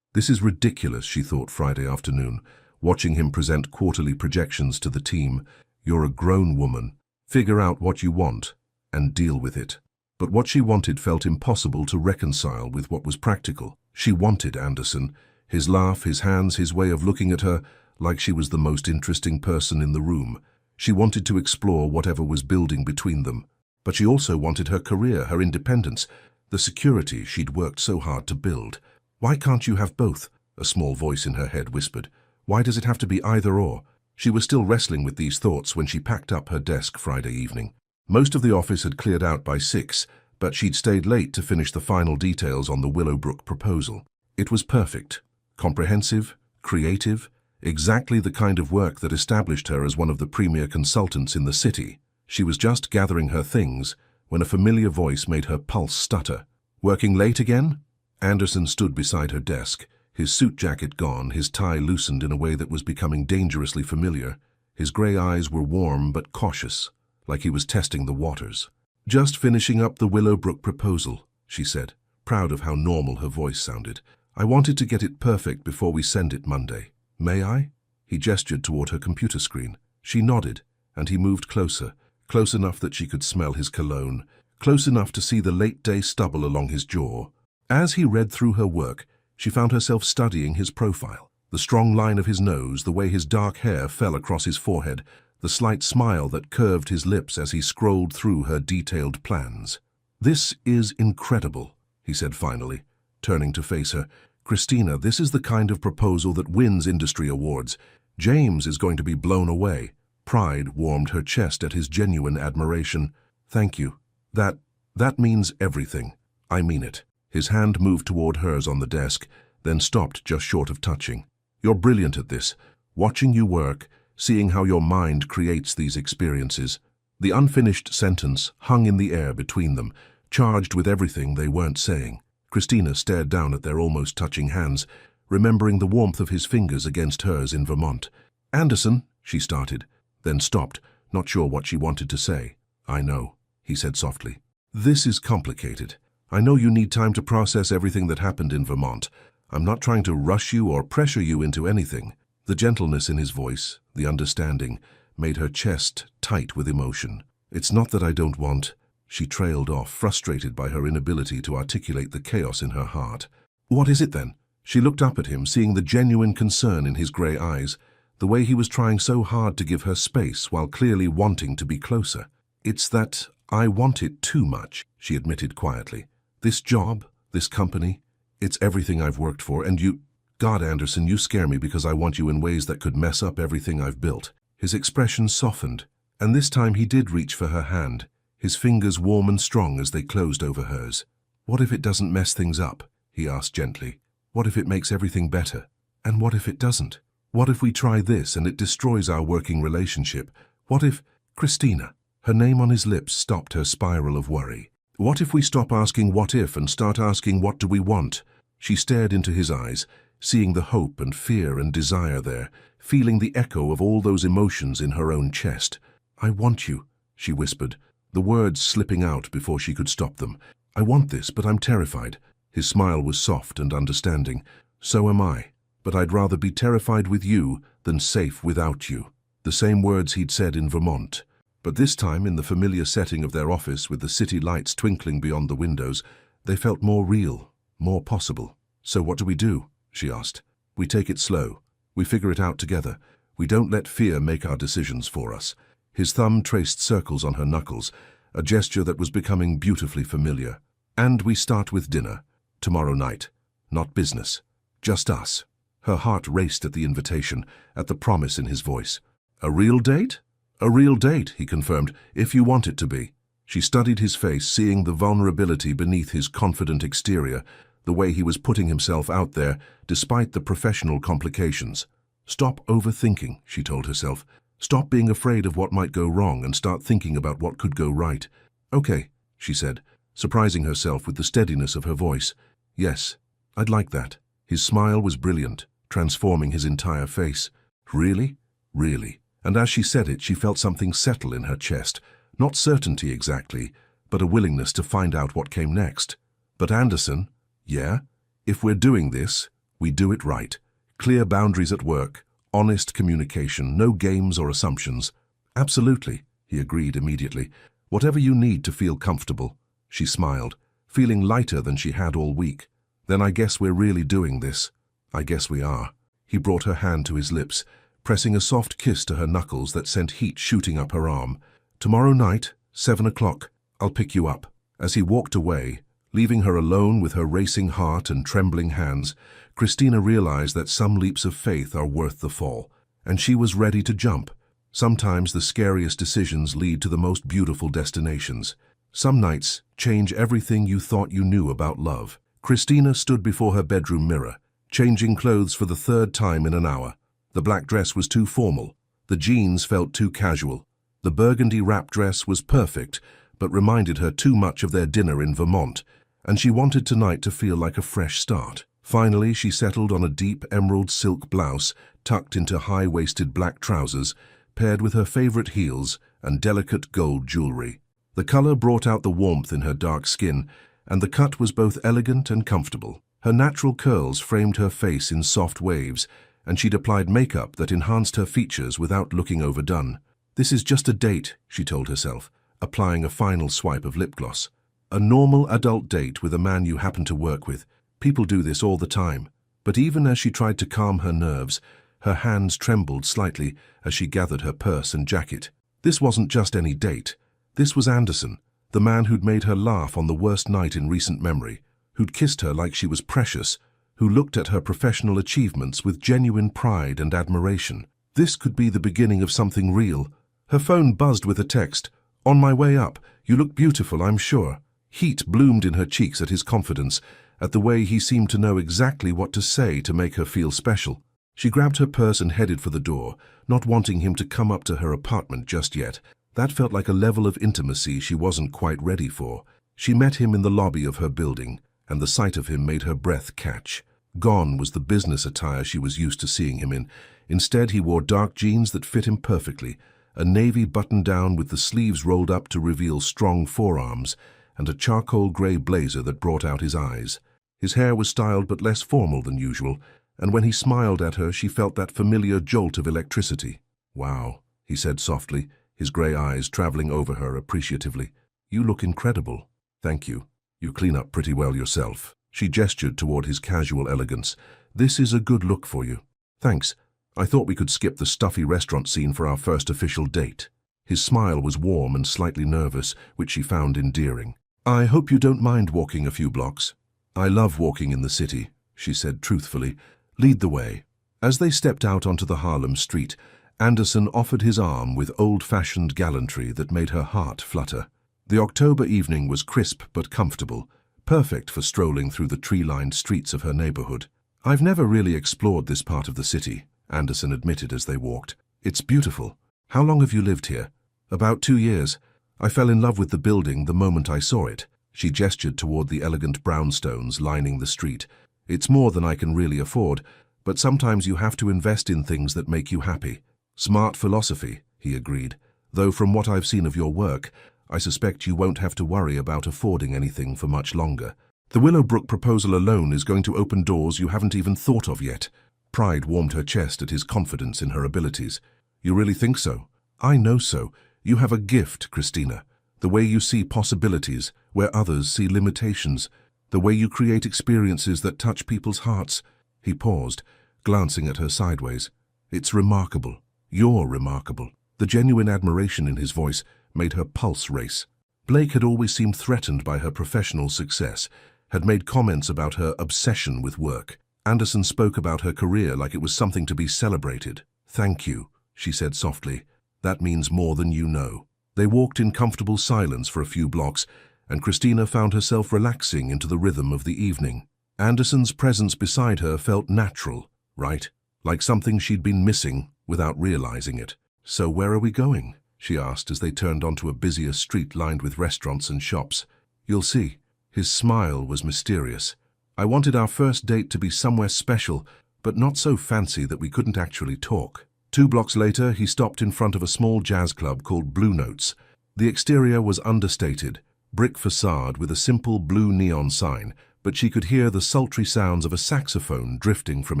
This is ridiculous, she thought Friday afternoon, watching him present quarterly projections to the team. You're a grown woman. Figure out what you want and deal with it. But what she wanted felt impossible to reconcile with what was practical. She wanted Anderson, his laugh, his hands, his way of looking at her, like she was the most interesting person in the room. She wanted to explore whatever was building between them. But she also wanted her career, her independence, the security she'd worked so hard to build. Why can't you have both? A small voice in her head whispered. Why does it have to be either or? She was still wrestling with these thoughts when she packed up her desk Friday evening. Most of the office had cleared out by 6, but she'd stayed late to finish the final details on the Willowbrook proposal. It was perfect, comprehensive, creative, exactly the kind of work that established her as one of the premier consultants in the city. She was just gathering her things when a familiar voice made her pulse stutter. Working late again? Anderson stood beside her desk, his suit jacket gone, his tie loosened in a way that was becoming dangerously familiar. His gray eyes were warm but cautious, like he was testing the waters. Just finishing up the Willowbrook proposal, she said, proud of how normal her voice sounded. I wanted to get it perfect before we send it Monday. May I? He gestured toward her computer screen. She nodded, and he moved closer, close enough that she could smell his cologne, close enough to see the late-day stubble along his jaw. As he read through her work, she found herself studying his profile. The strong line of his nose, the way his dark hair fell across his forehead, the slight smile that curved his lips as he scrolled through her detailed plans. "This is incredible," he said finally, turning to face her. "Christina, this is the kind of proposal that wins industry awards. James is going to be blown away." Pride warmed her chest at his genuine admiration. "Thank you. That means everything. I mean it." His hand moved toward hers on the desk, then stopped just short of touching. "You're brilliant at this. Watching you work, seeing how your mind creates these experiences." The unfinished sentence hung in the air between them, charged with everything they weren't saying. Christina stared down at their almost touching hands, remembering the warmth of his fingers against hers in Vermont. "Anderson," she started, then stopped, not sure what she wanted to say. "I know," he said softly. "This is complicated. I know you need time to process everything that happened in Vermont. I'm not trying to rush you or pressure you into anything." The gentleness in his voice, the understanding, made her chest tight with emotion. "It's not that I don't want—" She trailed off, frustrated by her inability to articulate the chaos in her heart. "What is it then?" She looked up at him, seeing the genuine concern in his grey eyes, the way he was trying so hard to give her space while clearly wanting to be closer. "It's that I want it too much," she admitted quietly. "This job, this company, it's everything I've worked for, and you— God, Anderson, you scare me because I want you in ways that could mess up everything I've built." His expression softened, and this time he did reach for her hand, his fingers warm and strong as they closed over hers. "What if it doesn't mess things up?" he asked gently. "What if it makes everything better? And what if it doesn't? What if we try this and it destroys our working relationship? What if—" Christina, her name on his lips, stopped her spiral of worry. "What if we stop asking what if and start asking what do we want?" She stared into his eyes, seeing the hope and fear and desire there, feeling the echo of all those emotions in her own chest. "I want you," she whispered, the words slipping out before she could stop them. "I want this, but I'm terrified." His smile was soft and understanding. "So am I, but I'd rather be terrified with you than safe without you." The same words he'd said in Vermont, but this time in the familiar setting of their office with the city lights twinkling beyond the windows, they felt more real, more possible. "So what do we do?" she asked. "We take it slow. We figure it out together. We don't let fear make our decisions for us." His thumb traced circles on her knuckles, a gesture that was becoming beautifully familiar. "And we start with dinner. Tomorrow night. Not business. Just us." Her heart raced at the invitation, at the promise in his voice. "A real date?" "A real date," he confirmed, "if you want it to be." She studied his face, seeing the vulnerability beneath his confident exterior, the way he was putting himself out there, despite the professional complications. "Stop overthinking," she told herself. "Stop being afraid of what might go wrong and start thinking about what could go right." "Okay," she said, surprising herself with the steadiness of her voice. "Yes, I'd like that." His smile was brilliant, transforming his entire face. "Really? Really?" And as she said it, she felt something settle in her chest. Not certainty exactly, but a willingness to find out what came next. "But Anderson, yeah, if we're doing this, we do it right. Clear boundaries at work, honest communication, no games or assumptions." "Absolutely," he agreed immediately. "Whatever you need to feel comfortable." She smiled, feeling lighter than she had all week. "Then I guess we're really doing this." "I guess we are." He brought her hand to his lips, pressing a soft kiss to her knuckles that sent heat shooting up her arm. "Tomorrow night, 7 o'clock, I'll pick you up." As he walked away, leaving her alone with her racing heart and trembling hands, Christina realized that some leaps of faith are worth the fall, and she was ready to jump. Sometimes the scariest decisions lead to the most beautiful destinations. Some nights change everything you thought you knew about love. Christina stood before her bedroom mirror, changing clothes for the third time in an hour. The black dress was too formal. The jeans felt too casual. The burgundy wrap dress was perfect, but reminded her too much of their dinner in Vermont, and she wanted tonight to feel like a fresh start. Finally, she settled on a deep emerald silk blouse tucked into high-waisted black trousers, paired with her favorite heels and delicate gold jewelry. The color brought out the warmth in her dark skin, and the cut was both elegant and comfortable. Her natural curls framed her face in soft waves, and she'd applied makeup that enhanced her features without looking overdone. "This is just a date," she told herself, applying a final swipe of lip gloss. "A normal adult date with a man you happen to work with. People do this all the time." But even as she tried to calm her nerves, her hands trembled slightly as she gathered her purse and jacket. This wasn't just any date. This was Anderson, the man who'd made her laugh on the worst night in recent memory, who'd kissed her like she was precious, who looked at her professional achievements with genuine pride and admiration. This could be the beginning of something real. Her phone buzzed with a text. "On my way up. You look beautiful, I'm sure." Heat bloomed in her cheeks at his confidence, at the way he seemed to know exactly what to say to make her feel special. She grabbed her purse and headed for the door, not wanting him to come up to her apartment just yet. That felt like a level of intimacy she wasn't quite ready for. She met him in the lobby of her building, and the sight of him made her breath catch. Gone was the business attire she was used to seeing him in. Instead, he wore dark jeans that fit him perfectly, a navy button-down with the sleeves rolled up to reveal strong forearms, and a charcoal grey blazer that brought out his eyes. His hair was styled but less formal than usual, and when he smiled at her, she felt that familiar jolt of electricity. "Wow," he said softly, his grey eyes travelling over her appreciatively. "You look incredible." "Thank you. You clean up pretty well yourself." She gestured toward his casual elegance. "This is a good look for you." "Thanks. I thought we could skip the stuffy restaurant scene for our first official date." His smile was warm and slightly nervous, which she found endearing. "I hope you don't mind walking a few blocks." "I love walking in the city," she said truthfully. "Lead the way." As they stepped out onto the Harlem street, Anderson offered his arm with old-fashioned gallantry that made her heart flutter. The October evening was crisp but comfortable, perfect for strolling through the tree-lined streets of her neighborhood. "I've never really explored this part of the city," Anderson admitted as they walked. "It's beautiful. How long have you lived here?" "About 2 years. I fell in love with the building the moment I saw it." She gestured toward the elegant brownstones lining the street. "It's more than I can really afford, but sometimes you have to invest in things that make you happy." "Smart philosophy," he agreed, "though from what I've seen of your work, I suspect you won't have to worry about affording anything for much longer. The Willowbrook proposal alone is going to open doors you haven't even thought of yet." Pride warmed her chest at his confidence in her abilities. "You really think so?" "I know so. You have a gift, Christina. The way you see possibilities where others see limitations. The way you create experiences that touch people's hearts." He paused, glancing at her sideways. "It's remarkable. You're remarkable." The genuine admiration in his voice made her pulse race. Blake had always seemed threatened by her professional success, had made comments about her obsession with work. Anderson spoke about her career like it was something to be celebrated. "Thank you," she said softly. "That means more than you know." They walked in comfortable silence for a few blocks, and Christina found herself relaxing into the rhythm of the evening. Anderson's presence beside her felt natural, right? Like something she'd been missing without realizing it. "So where are we going?" she asked as they turned onto a busier street lined with restaurants and shops. "You'll see." His smile was mysterious. "I wanted our first date to be somewhere special, but not so fancy that we couldn't actually talk." 2 blocks later, he stopped in front of a small jazz club called Blue Notes. The exterior was understated, brick facade with a simple blue neon sign, but she could hear the sultry sounds of a saxophone drifting from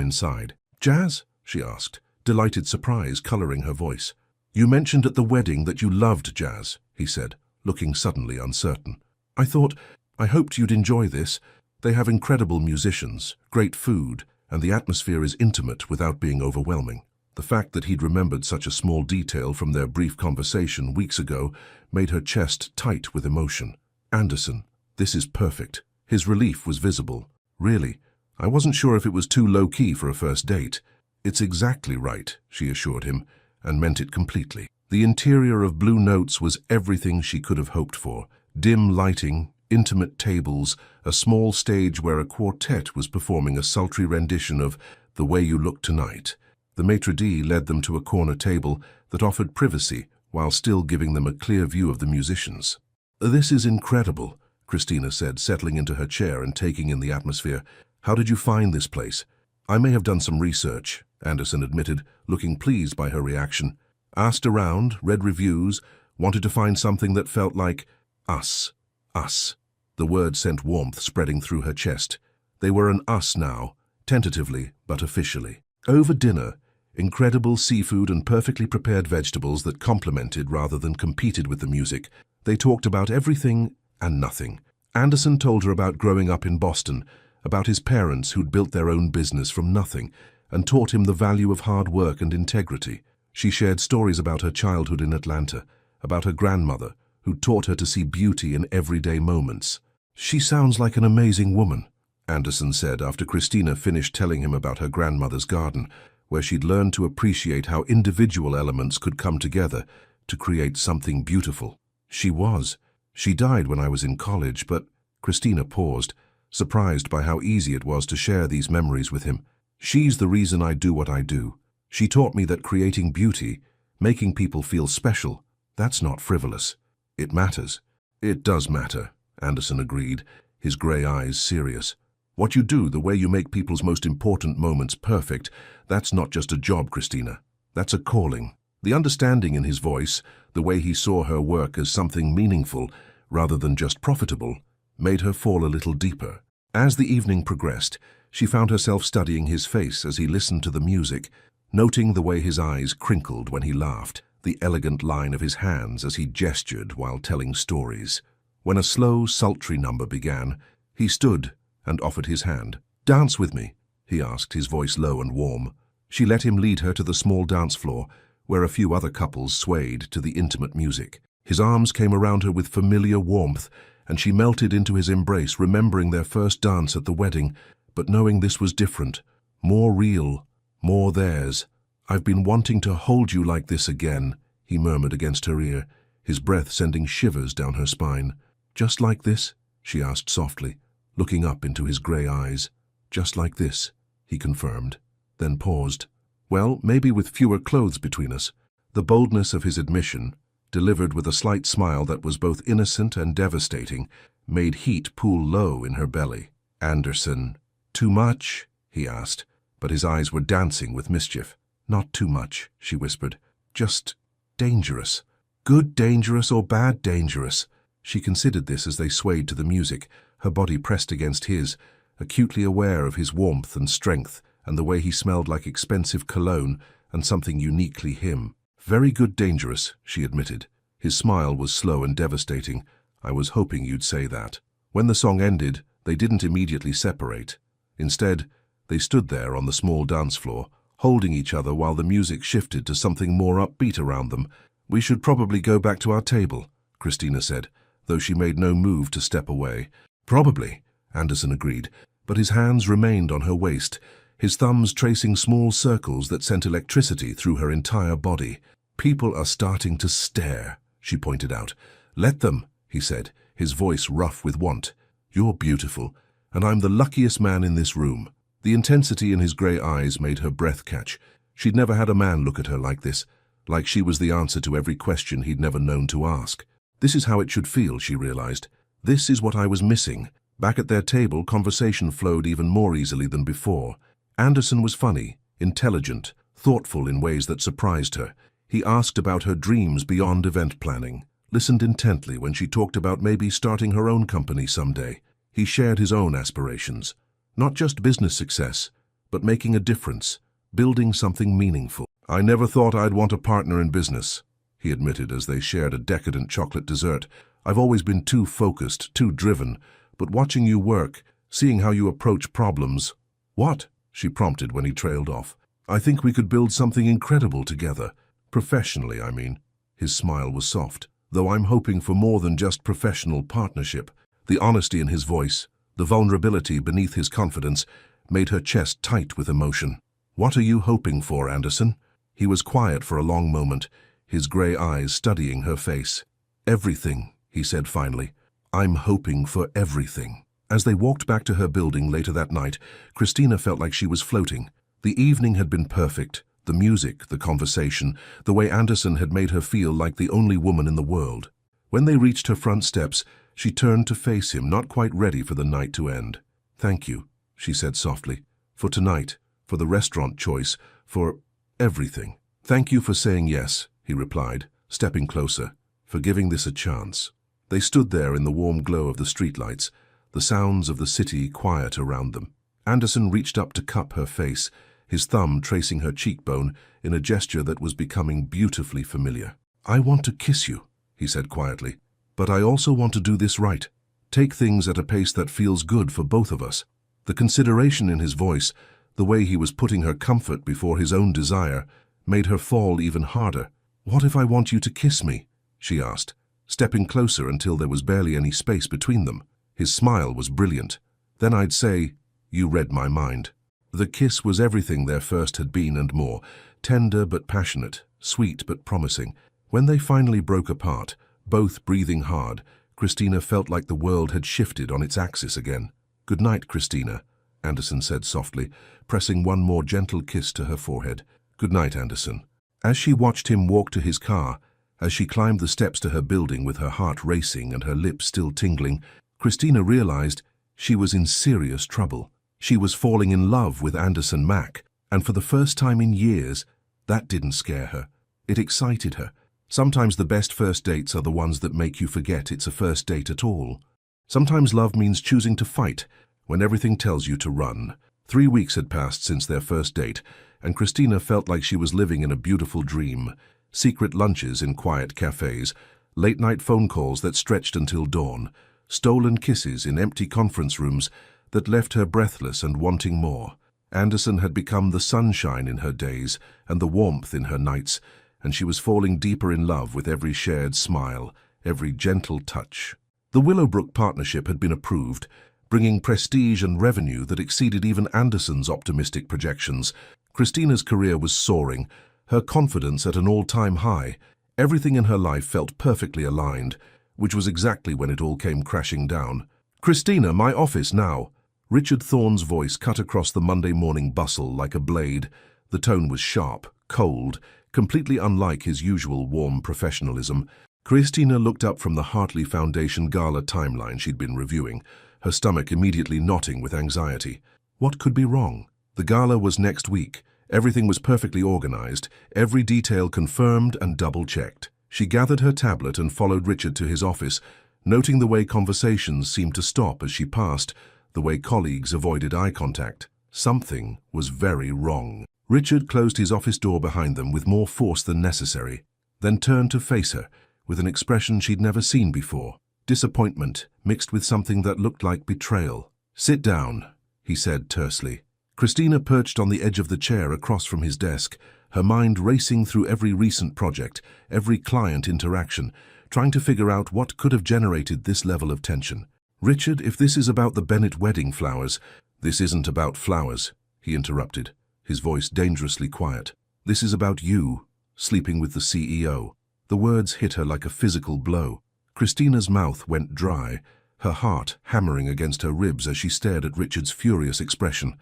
inside. "Jazz?" she asked, delighted surprise coloring her voice. "You mentioned at the wedding that you loved jazz," he said, looking suddenly uncertain. I hoped you'd enjoy this. They have incredible musicians, great food, and the atmosphere is intimate without being overwhelming." The fact that he'd remembered such a small detail from their brief conversation weeks ago made her chest tight with emotion. "Anderson, this is perfect." His relief was visible. "Really? I wasn't sure if it was too low-key for a first date." "It's exactly right," she assured him, and meant it completely. The interior of Blue Notes was everything she could have hoped for. Dim lighting, intimate tables, a small stage where a quartet was performing a sultry rendition of "The Way You Look Tonight." The maitre d' led them to a corner table that offered privacy while still giving them a clear view of the musicians. "This is incredible," Christina said, settling into her chair and taking in the atmosphere. "How did you find this place?" "I may have done some research," Anderson admitted, looking pleased by her reaction. "Asked around, read reviews, wanted to find something that felt like us. Us." The word sent warmth spreading through her chest. They were an us now, tentatively but officially. Over dinner, incredible seafood and perfectly prepared vegetables that complemented rather than competed with the music, they talked about everything and nothing. Anderson told her about growing up in Boston, about his parents who'd built their own business from nothing, and taught him the value of hard work and integrity. She shared stories about her childhood in Atlanta, about her grandmother, who taught her to see beauty in everyday moments. "She sounds like an amazing woman," Anderson said after Christina finished telling him about her grandmother's garden, where she'd learned to appreciate how individual elements could come together to create something beautiful. "She was. She died when I was in college, but—" Christina paused, surprised by how easy it was to share these memories with him. "She's the reason I do what I do. She taught me that creating beauty, making people feel special, that's not frivolous. It matters." "It does matter," Anderson agreed, his grey eyes serious. "What you do, the way you make people's most important moments perfect, that's not just a job, Christina. That's a calling." The understanding in his voice, the way he saw her work as something meaningful rather than just profitable, made her fall a little deeper. As the evening progressed, she found herself studying his face as he listened to the music, noting the way his eyes crinkled when he laughed, the elegant line of his hands as he gestured while telling stories. When a slow, sultry number began, he stood and offered his hand. "Dance with me," he asked, his voice low and warm. She let him lead her to the small dance floor, where a few other couples swayed to the intimate music. His arms came around her with familiar warmth, and she melted into his embrace, remembering their first dance at the wedding, but knowing this was different, more real, more theirs. "I've been wanting to hold you like this again," he murmured against her ear, his breath sending shivers down her spine. "Just like this?" she asked softly, looking up into his grey eyes. "Just like this," he confirmed, then paused. "Well, maybe with fewer clothes between us." The boldness of his admission, delivered with a slight smile that was both innocent and devastating, made heat pool low in her belly. "Anderson, too much?" he asked, but his eyes were dancing with mischief. "Not too much," she whispered. "Just dangerous." "Good dangerous or bad dangerous?" She considered this as they swayed to the music, her body pressed against his, acutely aware of his warmth and strength and the way he smelled like expensive cologne and something uniquely him. "Very good dangerous," she admitted. His smile was slow and devastating. "I was hoping you'd say that." When the song ended, they didn't immediately separate. Instead, they stood there on the small dance floor, holding each other while the music shifted to something more upbeat around them. "We should probably go back to our table," Christina said, though she made no move to step away. "Probably," Anderson agreed, but his hands remained on her waist, his thumbs tracing small circles that sent electricity through her entire body. "People are starting to stare," she pointed out. "Let them," he said, his voice rough with want. "You're beautiful, and I'm the luckiest man in this room." The intensity in his grey eyes made her breath catch. She'd never had a man look at her like this, like she was the answer to every question he'd never known to ask. This is how it should feel, she realized. This is what I was missing. Back at their table, conversation flowed even more easily than before. Anderson was funny, intelligent, thoughtful in ways that surprised her. He asked about her dreams beyond event planning, listened intently when she talked about maybe starting her own company someday. He shared his own aspirations. Not just business success, but making a difference, building something meaningful. "I never thought I'd want a partner in business," he admitted as they shared a decadent chocolate dessert. "I've always been too focused, too driven, but watching you work, seeing how you approach problems—" "What?" she prompted when he trailed off. "I think we could build something incredible together. Professionally, I mean." His smile was soft, though I'm hoping for more than just professional partnership. The honesty in his voice, the vulnerability beneath his confidence, made her chest tight with emotion. "What are you hoping for, Anderson?" He was quiet for a long moment, his grey eyes studying her face. "Everything," he said finally. "I'm hoping for everything." As they walked back to her building later that night, Christina felt like she was floating. The evening had been perfect. The music, the conversation, the way Anderson had made her feel like the only woman in the world. When they reached her front steps, she turned to face him, not quite ready for the night to end. "Thank you," she said softly, "for tonight, for the restaurant choice, for everything." "Thank you for saying yes," he replied, stepping closer, "for giving this a chance." They stood there in the warm glow of the streetlights, the sounds of the city quiet around them. Anderson reached up to cup her face, his thumb tracing her cheekbone in a gesture that was becoming beautifully familiar. "I want to kiss you," he said quietly, "but I also want to do this right. Take things at a pace that feels good for both of us." The consideration in his voice, the way he was putting her comfort before his own desire, made her fall even harder. "What if I want you to kiss me?" she asked, stepping closer until there was barely any space between them. His smile was brilliant. "Then I'd say, you read my mind." The kiss was everything their first had been and more, tender but passionate, sweet but promising. When they finally broke apart, both breathing hard, Christina felt like the world had shifted on its axis again. "Good night, Christina," Anderson said softly, pressing one more gentle kiss to her forehead. "Good night, Anderson." As she watched him walk to his car, as she climbed the steps to her building with her heart racing and her lips still tingling, Christina realized she was in serious trouble. She was falling in love with Anderson Mack, and for the first time in years, that didn't scare her. It excited her. Sometimes the best first dates are the ones that make you forget it's a first date at all. Sometimes love means choosing to fight when everything tells you to run. 3 weeks had passed since their first date, and Christina felt like she was living in a beautiful dream. Secret lunches in quiet cafes, late-night phone calls that stretched until dawn, stolen kisses in empty conference rooms that left her breathless and wanting more. Anderson had become the sunshine in her days and the warmth in her nights, and she was falling deeper in love with every shared smile, every gentle touch. The Willowbrook partnership had been approved, bringing prestige and revenue that exceeded even Anderson's optimistic projections. Christina's career was soaring, her confidence at an all-time high. Everything in her life felt perfectly aligned, which was exactly when it all came crashing down. "Christina, my office now." Richard Thorne's voice cut across the Monday morning bustle like a blade. The tone was sharp, cold, completely unlike his usual warm professionalism. Christina looked up from the Hartley Foundation Gala timeline she'd been reviewing, her stomach immediately knotting with anxiety. What could be wrong? The gala was next week. Everything was perfectly organized, every detail confirmed and double-checked. She gathered her tablet and followed Richard to his office, noting the way conversations seemed to stop as she passed, the way colleagues avoided eye contact. Something was very wrong. Richard closed his office door behind them with more force than necessary, then turned to face her with an expression she'd never seen before. Disappointment mixed with something that looked like betrayal. "Sit down," he said tersely. Christina perched on the edge of the chair across from his desk, her mind racing through every recent project, every client interaction, trying to figure out what could have generated this level of tension. "Richard, if this is about the Bennett wedding flowers—" "This isn't about flowers," he interrupted, his voice dangerously quiet. "This is about you, sleeping with the CEO." The words hit her like a physical blow. Christina's mouth went dry, her heart hammering against her ribs as she stared at Richard's furious expression.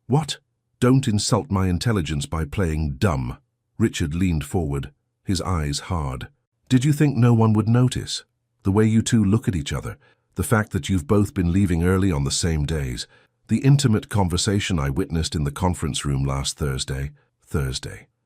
What? Don't insult my intelligence by playing dumb." Richard leaned forward, his eyes hard. "Did you think no one would notice? The way you two look at each other, the fact that you've both been leaving early on the same days, the intimate conversation I witnessed in the conference room last Thursday,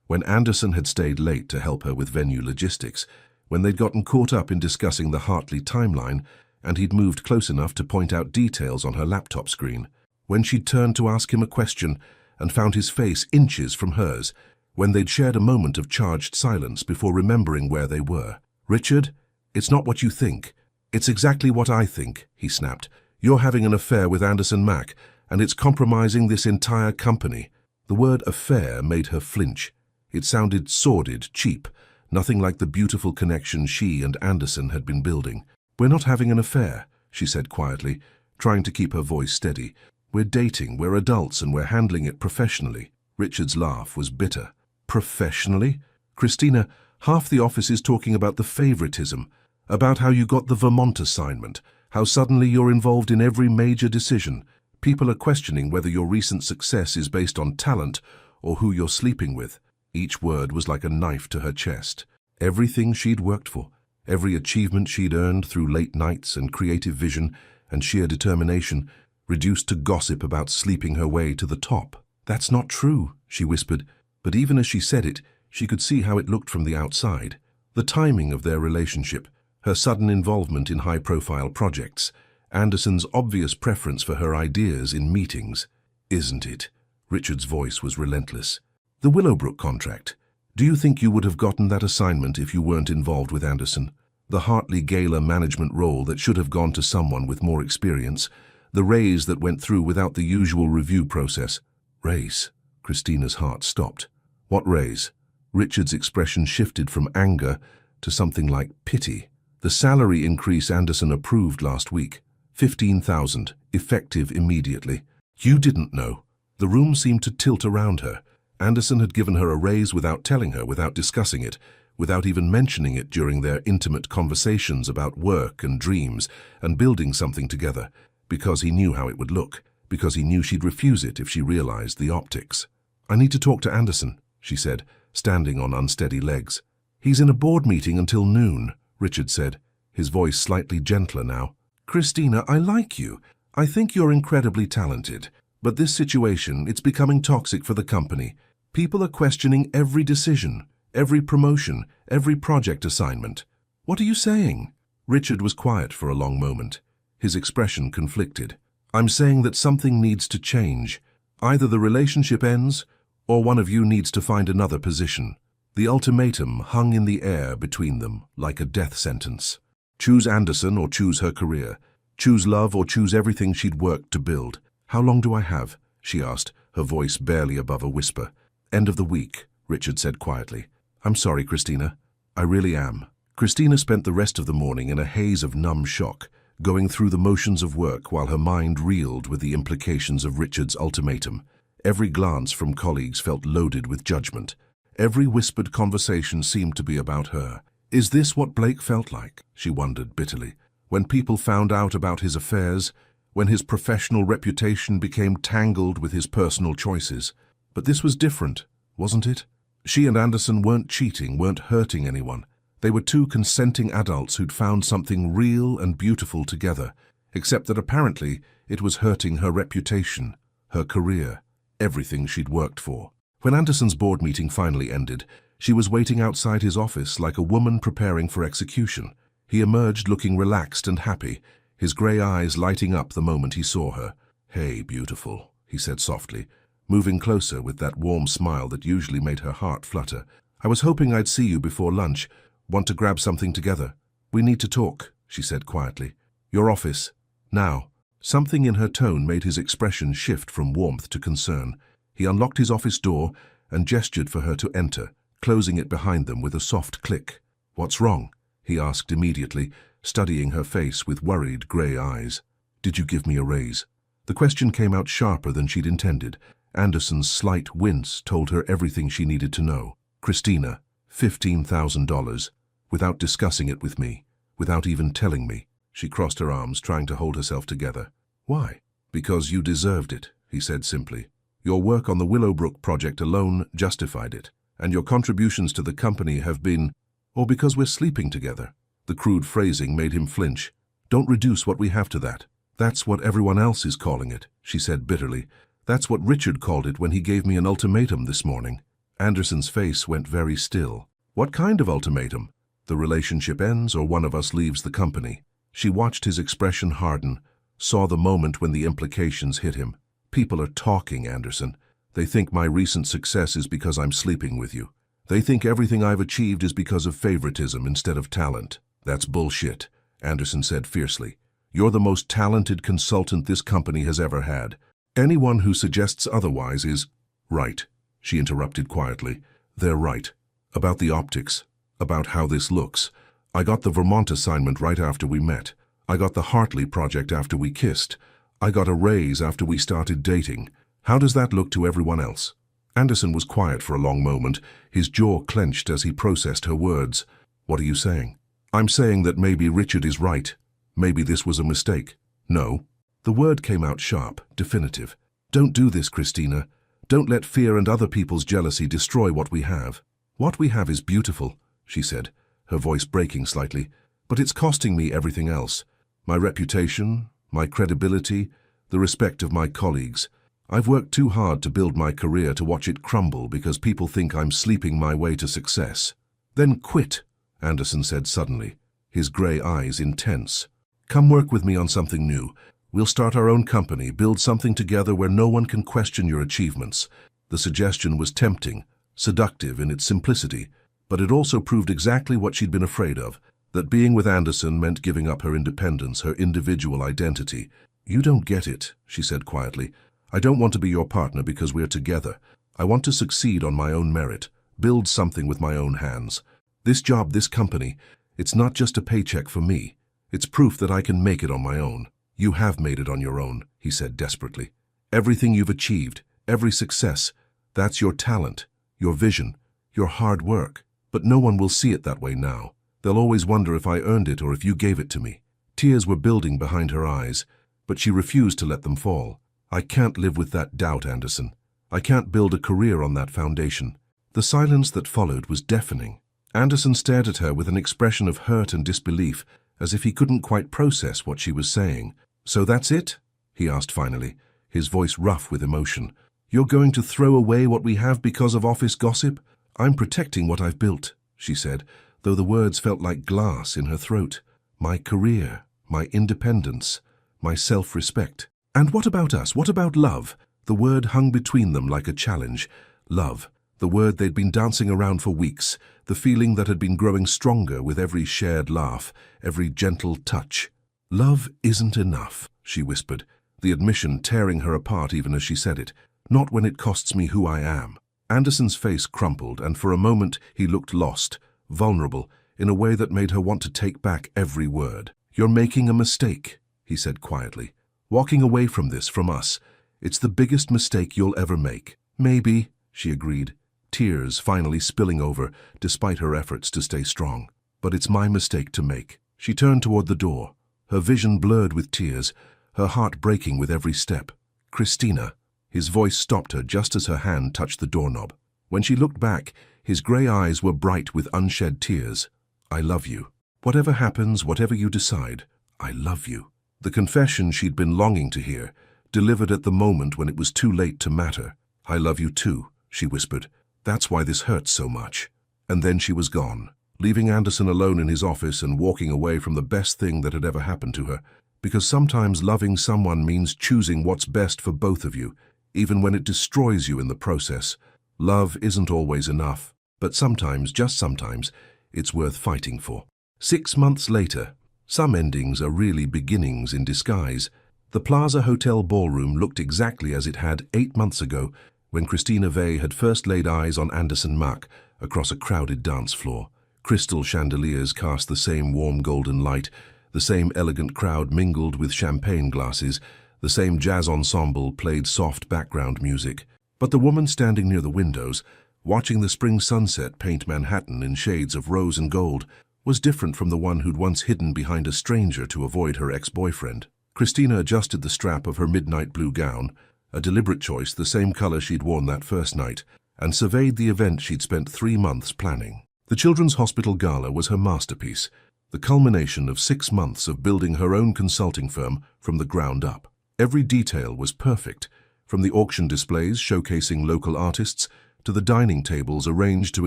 when Anderson had stayed late to help her with venue logistics, when they'd gotten caught up in discussing the Hartley timeline, and he'd moved close enough to point out details on her laptop screen, when she'd turned to ask him a question and found his face inches from hers, when they'd shared a moment of charged silence before remembering where they were. "Richard, it's not what you think. It's exactly what I think," he snapped. "You're having an affair with Anderson Mack, and it's compromising this entire company." The word affair made her flinch. It sounded sordid, cheap, nothing like the beautiful connection she and Anderson had been building. "We're not having an affair," she said quietly, trying to keep her voice steady. "We're dating, we're adults, and we're handling it professionally." Richard's laugh was bitter. "Professionally? Christina, half the office is talking about the favoritism, about how you got the Vermont assignment, how suddenly you're involved in every major decision. People are questioning whether your recent success is based on talent or who you're sleeping with." Each word was like a knife to her chest. Everything she'd worked for, every achievement she'd earned through late nights and creative vision and sheer determination, reduced to gossip about sleeping her way to the top. "That's not true," she whispered, but even as she said it, she could see how it looked from the outside. The timing of their relationship, her sudden involvement in high-profile projects, Anderson's obvious preference for her ideas in meetings. Isn't it? Richard's voice was relentless. The Willowbrook contract. Do you think you would have gotten that assignment if you weren't involved with Anderson? The Hartley Gala management role that should have gone to someone with more experience. The raise that went through without the usual review process. Raise? Christina's heart stopped. What raise? Richard's expression shifted from anger to something like pity. The salary increase Anderson approved last week. 15,000, effective immediately. You didn't know. The room seemed to tilt around her. Anderson had given her a raise without telling her, without discussing it, without even mentioning it during their intimate conversations about work and dreams and building something together, because he knew how it would look, because he knew she'd refuse it if she realized the optics. I need to talk to Anderson, she said, standing on unsteady legs. He's in a board meeting until noon, Richard said, his voice slightly gentler now. Christina, I like you. I think you're incredibly talented. But this situation, it's becoming toxic for the company. People are questioning every decision, every promotion, every project assignment. What are you saying? Richard was quiet for a long moment. His expression conflicted. I'm saying that something needs to change. Either the relationship ends, or one of you needs to find another position. The ultimatum hung in the air between them like a death sentence. Choose Anderson or choose her career. Choose love or choose everything she'd worked to build. How long do I have? She asked, her voice barely above a whisper. End of the week, Richard said quietly. I'm sorry, Christina. I really am. Christina spent the rest of the morning in a haze of numb shock, going through the motions of work while her mind reeled with the implications of Richard's ultimatum. Every glance from colleagues felt loaded with judgment. Every whispered conversation seemed to be about her. Is this what Blake felt like? She wondered bitterly. When people found out about his affairs, when his professional reputation became tangled with his personal choices. But this was different, wasn't it? She and Anderson weren't cheating, weren't hurting anyone. They were two consenting adults who'd found something real and beautiful together, except that apparently it was hurting her reputation, her career, everything she'd worked for. When Anderson's board meeting finally ended, she was waiting outside his office like a woman preparing for execution. He emerged looking relaxed and happy, his grey eyes lighting up the moment he saw her. Hey, beautiful, he said softly, moving closer with that warm smile that usually made her heart flutter. I was hoping I'd see you before lunch. Want to grab something together? We need to talk, she said quietly. Your office. Now. Something in her tone made his expression shift from warmth to concern. He unlocked his office door and gestured for her to enter, closing it behind them with a soft click. What's wrong? He asked immediately, studying her face with worried grey eyes. Did you give me a raise? The question came out sharper than she'd intended. Anderson's slight wince told her everything she needed to know. Christina, $15,000, without discussing it with me, without even telling me. She crossed her arms, trying to hold herself together. Why? Because you deserved it, he said simply. Your work on the Willowbrook project alone justified it, and your contributions to the company have been, or because we're sleeping together. The crude phrasing made him flinch. Don't reduce what we have to that. That's what everyone else is calling it, she said bitterly. That's what Richard called it when he gave me an ultimatum this morning. Anderson's face went very still. What kind of ultimatum? The relationship ends or one of us leaves the company. She watched his expression harden, saw the moment when the implications hit him. People are talking, Anderson. They think my recent success is because I'm sleeping with you. They think everything I've achieved is because of favoritism instead of talent. That's bullshit, Anderson said fiercely. You're the most talented consultant this company has ever had. Anyone who suggests otherwise is right, she interrupted quietly. They're right. About the optics, about how this looks. I got the Vermont assignment right after we met. I got the Hartley project after we kissed. I got a raise after we started dating. How does that look to everyone else? Anderson was quiet for a long moment, his jaw clenched as he processed her words. What are you saying? I'm saying that maybe Richard is right. Maybe this was a mistake. No. The word came out sharp, definitive. Don't do this, Christina. Don't let fear and other people's jealousy destroy what we have. What we have is beautiful, she said, her voice breaking slightly, but it's costing me everything else. My reputation, my credibility, the respect of my colleagues. I've worked too hard to build my career to watch it crumble because people think I'm sleeping my way to success. Then quit, Anderson said suddenly, his grey eyes intense. Come work with me on something new. We'll start our own company, build something together where no one can question your achievements. The suggestion was tempting, seductive in its simplicity, but it also proved exactly what she'd been afraid of, that being with Anderson meant giving up her independence, her individual identity. You don't get it, she said quietly. I don't want to be your partner because we're together. I want to succeed on my own merit, build something with my own hands. This job, this company, it's not just a paycheck for me. It's proof that I can make it on my own. You have made it on your own, he said desperately. Everything you've achieved, every success, that's your talent, your vision, your hard work. But no one will see it that way now. They'll always wonder if I earned it or if you gave it to me. Tears were building behind her eyes, but she refused to let them fall. I can't live with that doubt, Anderson. I can't build a career on that foundation. The silence that followed was deafening. Anderson stared at her with an expression of hurt and disbelief, as if he couldn't quite process what she was saying. So that's it? He asked finally, his voice rough with emotion. You're going to throw away what we have because of office gossip? I'm protecting what I've built, she said, though the words felt like glass in her throat. My career, my independence, my self-respect. And what about us? What about love? The word hung between them like a challenge. Love, the word they'd been dancing around for weeks, the feeling that had been growing stronger with every shared laugh, every gentle touch. Love isn't enough, she whispered, the admission tearing her apart even as she said it. Not when it costs me who I am. Anderson's face crumpled, and for a moment he looked lost, vulnerable, in a way that made her want to take back every word. You're making a mistake, he said quietly. Walking away from this, from us, it's the biggest mistake you'll ever make. Maybe, she agreed, tears finally spilling over despite her efforts to stay strong. But it's my mistake to make. She turned toward the door, her vision blurred with tears, her heart breaking with every step. Christina. His voice stopped her just as her hand touched the doorknob. When she looked back, his grey eyes were bright with unshed tears. I love you. Whatever happens, whatever you decide, I love you. The confession she'd been longing to hear, delivered at the moment when it was too late to matter. I love you too, she whispered. That's why this hurts so much. And then she was gone, leaving Anderson alone in his office and walking away from the best thing that had ever happened to her. Because sometimes loving someone means choosing what's best for both of you, even when it destroys you in the process. Love isn't always enough, but sometimes, just sometimes, it's worth fighting for. 6 months later, some endings are really beginnings in disguise. The Plaza Hotel ballroom looked exactly as it had 8 months ago when Christina Vey had first laid eyes on Anderson Mack across a crowded dance floor. Crystal chandeliers cast the same warm golden light, the same elegant crowd mingled with champagne glasses, the same jazz ensemble played soft background music. But the woman standing near the windows, watching the spring sunset paint Manhattan in shades of rose and gold, was different from the one who'd once hidden behind a stranger to avoid her ex-boyfriend. Christina adjusted the strap of her midnight blue gown, a deliberate choice, the same color she'd worn that first night, and surveyed the event she'd spent 3 months planning. The Children's Hospital Gala was her masterpiece, the culmination of 6 months of building her own consulting firm from the ground up. Every detail was perfect, from the auction displays showcasing local artists to the dining tables arranged to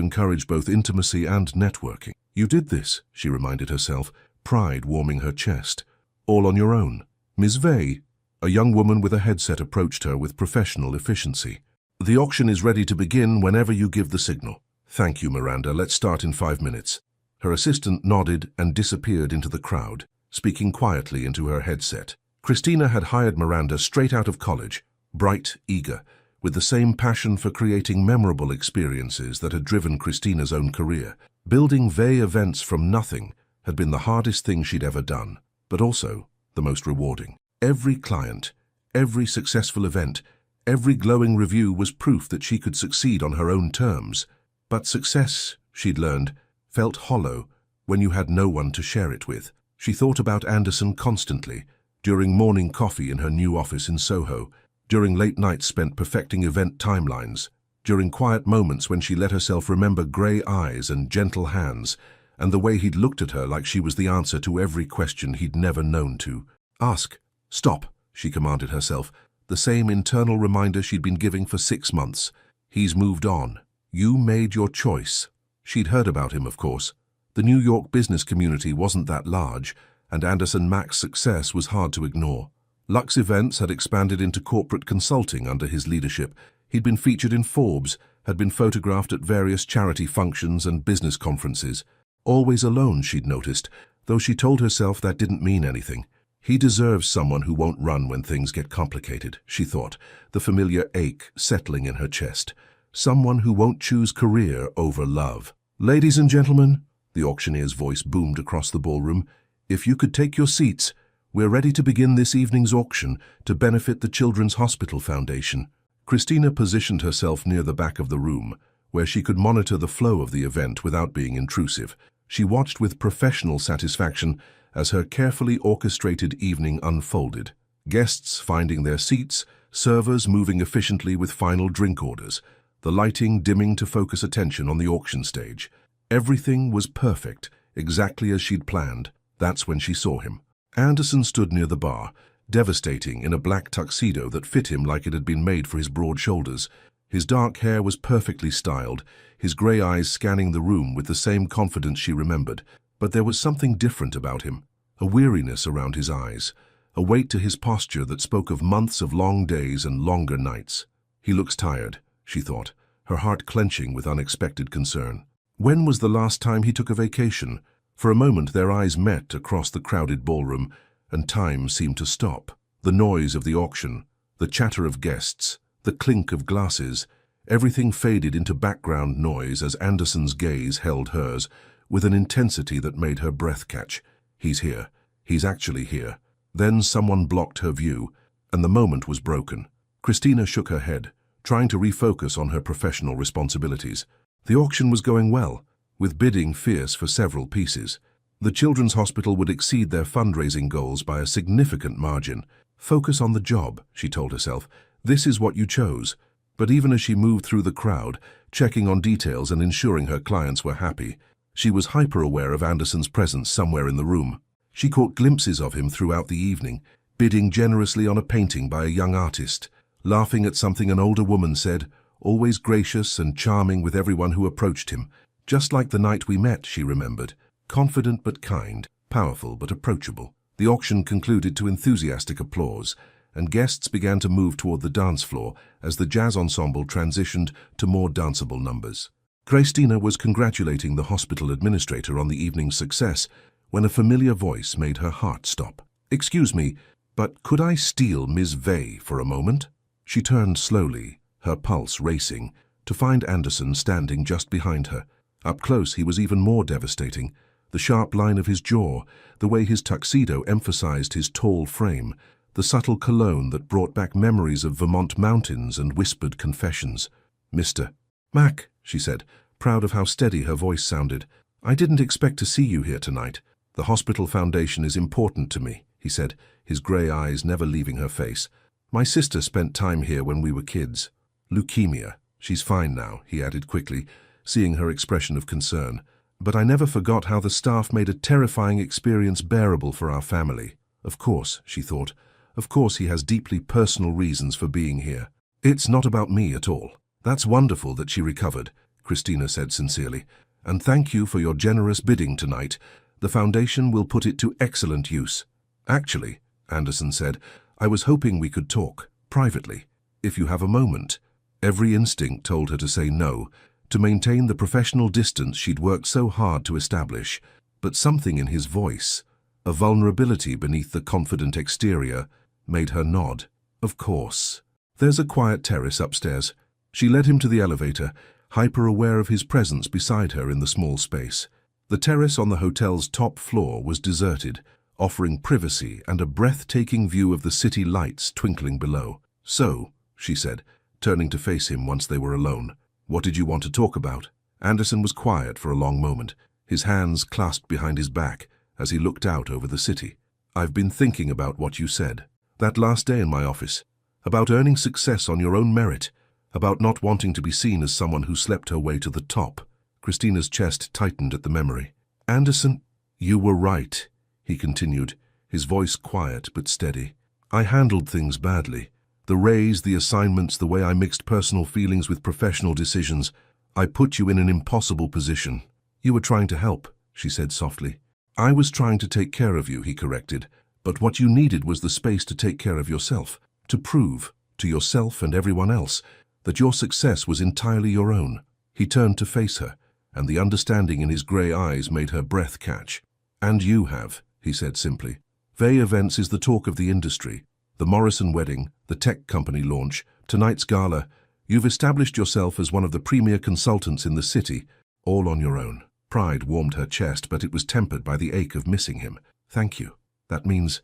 encourage both intimacy and networking. You did this, she reminded herself, pride warming her chest. All on your own. Ms. Vey, a young woman with a headset, approached her with professional efficiency. The auction is ready to begin whenever you give the signal. Thank you, Miranda. Let's start in 5 minutes. Her assistant nodded and disappeared into the crowd, speaking quietly into her headset. Christina had hired Miranda straight out of college, bright, eager, with the same passion for creating memorable experiences that had driven Christina's own career. Building Vey events from nothing had been the hardest thing she'd ever done, but also the most rewarding. Every client, every successful event, every glowing review was proof that she could succeed on her own terms. But success, she'd learned, felt hollow when you had no one to share it with. She thought about Anderson constantly, during morning coffee in her new office in Soho, during late nights spent perfecting event timelines, during quiet moments when she let herself remember grey eyes and gentle hands, and the way he'd looked at her like she was the answer to every question he'd never known to ask. Stop, she commanded herself, the same internal reminder she'd been giving for 6 months. He's moved on. You made your choice. She'd heard about him, of course. The New York business community wasn't that large, and Anderson Mack's success was hard to ignore. Lux Events had expanded into corporate consulting under his leadership. He'd been featured in Forbes, had been photographed at various charity functions and business conferences. Always alone, she'd noticed, though she told herself that didn't mean anything. He deserves someone who won't run when things get complicated, she thought, the familiar ache settling in her chest. Someone who won't choose career over love. "Ladies and gentlemen," the auctioneer's voice boomed across the ballroom, "if you could take your seats, we're ready to begin this evening's auction to benefit the Children's Hospital Foundation." Christina positioned herself near the back of the room, where she could monitor the flow of the event without being intrusive. She watched with professional satisfaction as her carefully orchestrated evening unfolded. Guests finding their seats, servers moving efficiently with final drink orders, the lighting dimming to focus attention on the auction stage. Everything was perfect, exactly as she'd planned. That's when she saw him. Anderson stood near the bar, devastating in a black tuxedo that fit him like it had been made for his broad shoulders. His dark hair was perfectly styled, his grey eyes scanning the room with the same confidence she remembered. But there was something different about him, a weariness around his eyes, a weight to his posture that spoke of months of long days and longer nights. He looks tired, she thought, her heart clenching with unexpected concern. When was the last time he took a vacation? For a moment their eyes met across the crowded ballroom, and time seemed to stop. The noise of the auction, the chatter of guests, the clink of glasses, everything faded into background noise as Anderson's gaze held hers, with an intensity that made her breath catch. He's here. He's actually here. Then someone blocked her view, and the moment was broken. Christina shook her head, trying to refocus on her professional responsibilities. The auction was going well, with bidding fierce for several pieces. The Children's Hospital would exceed their fundraising goals by a significant margin. Focus on the job, she told herself. This is what you chose. But even as she moved through the crowd, checking on details and ensuring her clients were happy, she was hyper-aware of Anderson's presence somewhere in the room. She caught glimpses of him throughout the evening, bidding generously on a painting by a young artist, laughing at something an older woman said, always gracious and charming with everyone who approached him. Just like the night we met, she remembered. Confident but kind, powerful but approachable. The auction concluded to enthusiastic applause, and guests began to move toward the dance floor as the jazz ensemble transitioned to more danceable numbers. Christina was congratulating the hospital administrator on the evening's success when a familiar voice made her heart stop. "Excuse me, but could I steal Ms. Vey for a moment?" She turned slowly, her pulse racing, to find Anderson standing just behind her. Up close, he was even more devastating. The sharp line of his jaw, the way his tuxedo emphasized his tall frame, the subtle cologne that brought back memories of Vermont mountains and whispered confessions. "Mr. Mack," she said, proud of how steady her voice sounded, "I didn't expect to see you here tonight. The hospital foundation is important to me," he said, his grey eyes never leaving her face. "My sister spent time here when we were kids. Leukemia. She's fine now," he added quickly, seeing her expression of concern. "But I never forgot how the staff made a terrifying experience bearable for our family." Of course, she thought, of course he has deeply personal reasons for being here. "It's not about me at all." "That's wonderful that she recovered," Christina said sincerely. "And thank you for your generous bidding tonight. The foundation will put it to excellent use." "Actually," Anderson said, "I was hoping we could talk, privately, if you have a moment." Every instinct told her to say no, to maintain the professional distance she'd worked so hard to establish. But something in his voice, a vulnerability beneath the confident exterior, made her nod. "Of course. There's a quiet terrace upstairs." She led him to the elevator, hyper-aware of his presence beside her in the small space. The terrace on the hotel's top floor was deserted, offering privacy and a breathtaking view of the city lights twinkling below. "So," she said, turning to face him once they were alone, "what did you want to talk about?" Anderson was quiet for a long moment, his hands clasped behind his back as he looked out over the city. "I've been thinking about what you said. That last day in my office. About earning success on your own merit. About not wanting to be seen as someone who slept her way to the top." Christina's chest tightened at the memory. "Anderson, you were right," he continued, his voice quiet but steady. "I handled things badly. The raise, the assignments, the way I mixed personal feelings with professional decisions. I put you in an impossible position." "You were trying to help," she said softly. I was trying to take care of you, he corrected, but what you needed was the space to take care of yourself, to prove, to yourself and everyone else, that your success was entirely your own. He turned to face her, and the understanding in his grey eyes made her breath catch. And you have, he said simply. Vey Events is the talk of the industry. The Morrison wedding, the tech company launch, tonight's gala. You've established yourself as one of the premier consultants in the city, all on your own. Pride warmed her chest, but it was tempered by the ache of missing him. Thank you. That means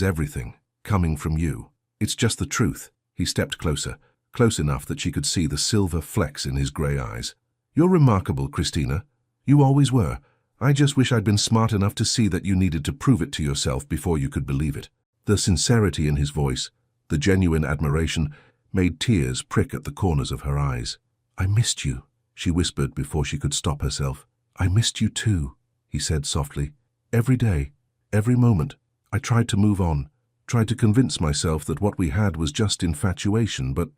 everything, coming from you. It's just the truth. He stepped closer, close enough that she could see the silver flecks in his grey eyes. You're remarkable, Christina. You always were. I just wish I'd been smart enough to see that you needed to prove it to yourself before you could believe it. The sincerity in his voice, the genuine admiration, made tears prick at the corners of her eyes. I missed you, she whispered before she could stop herself. I missed you too, he said softly. Every day, every moment, I tried to move on, tried to convince myself that what we had was just infatuation, but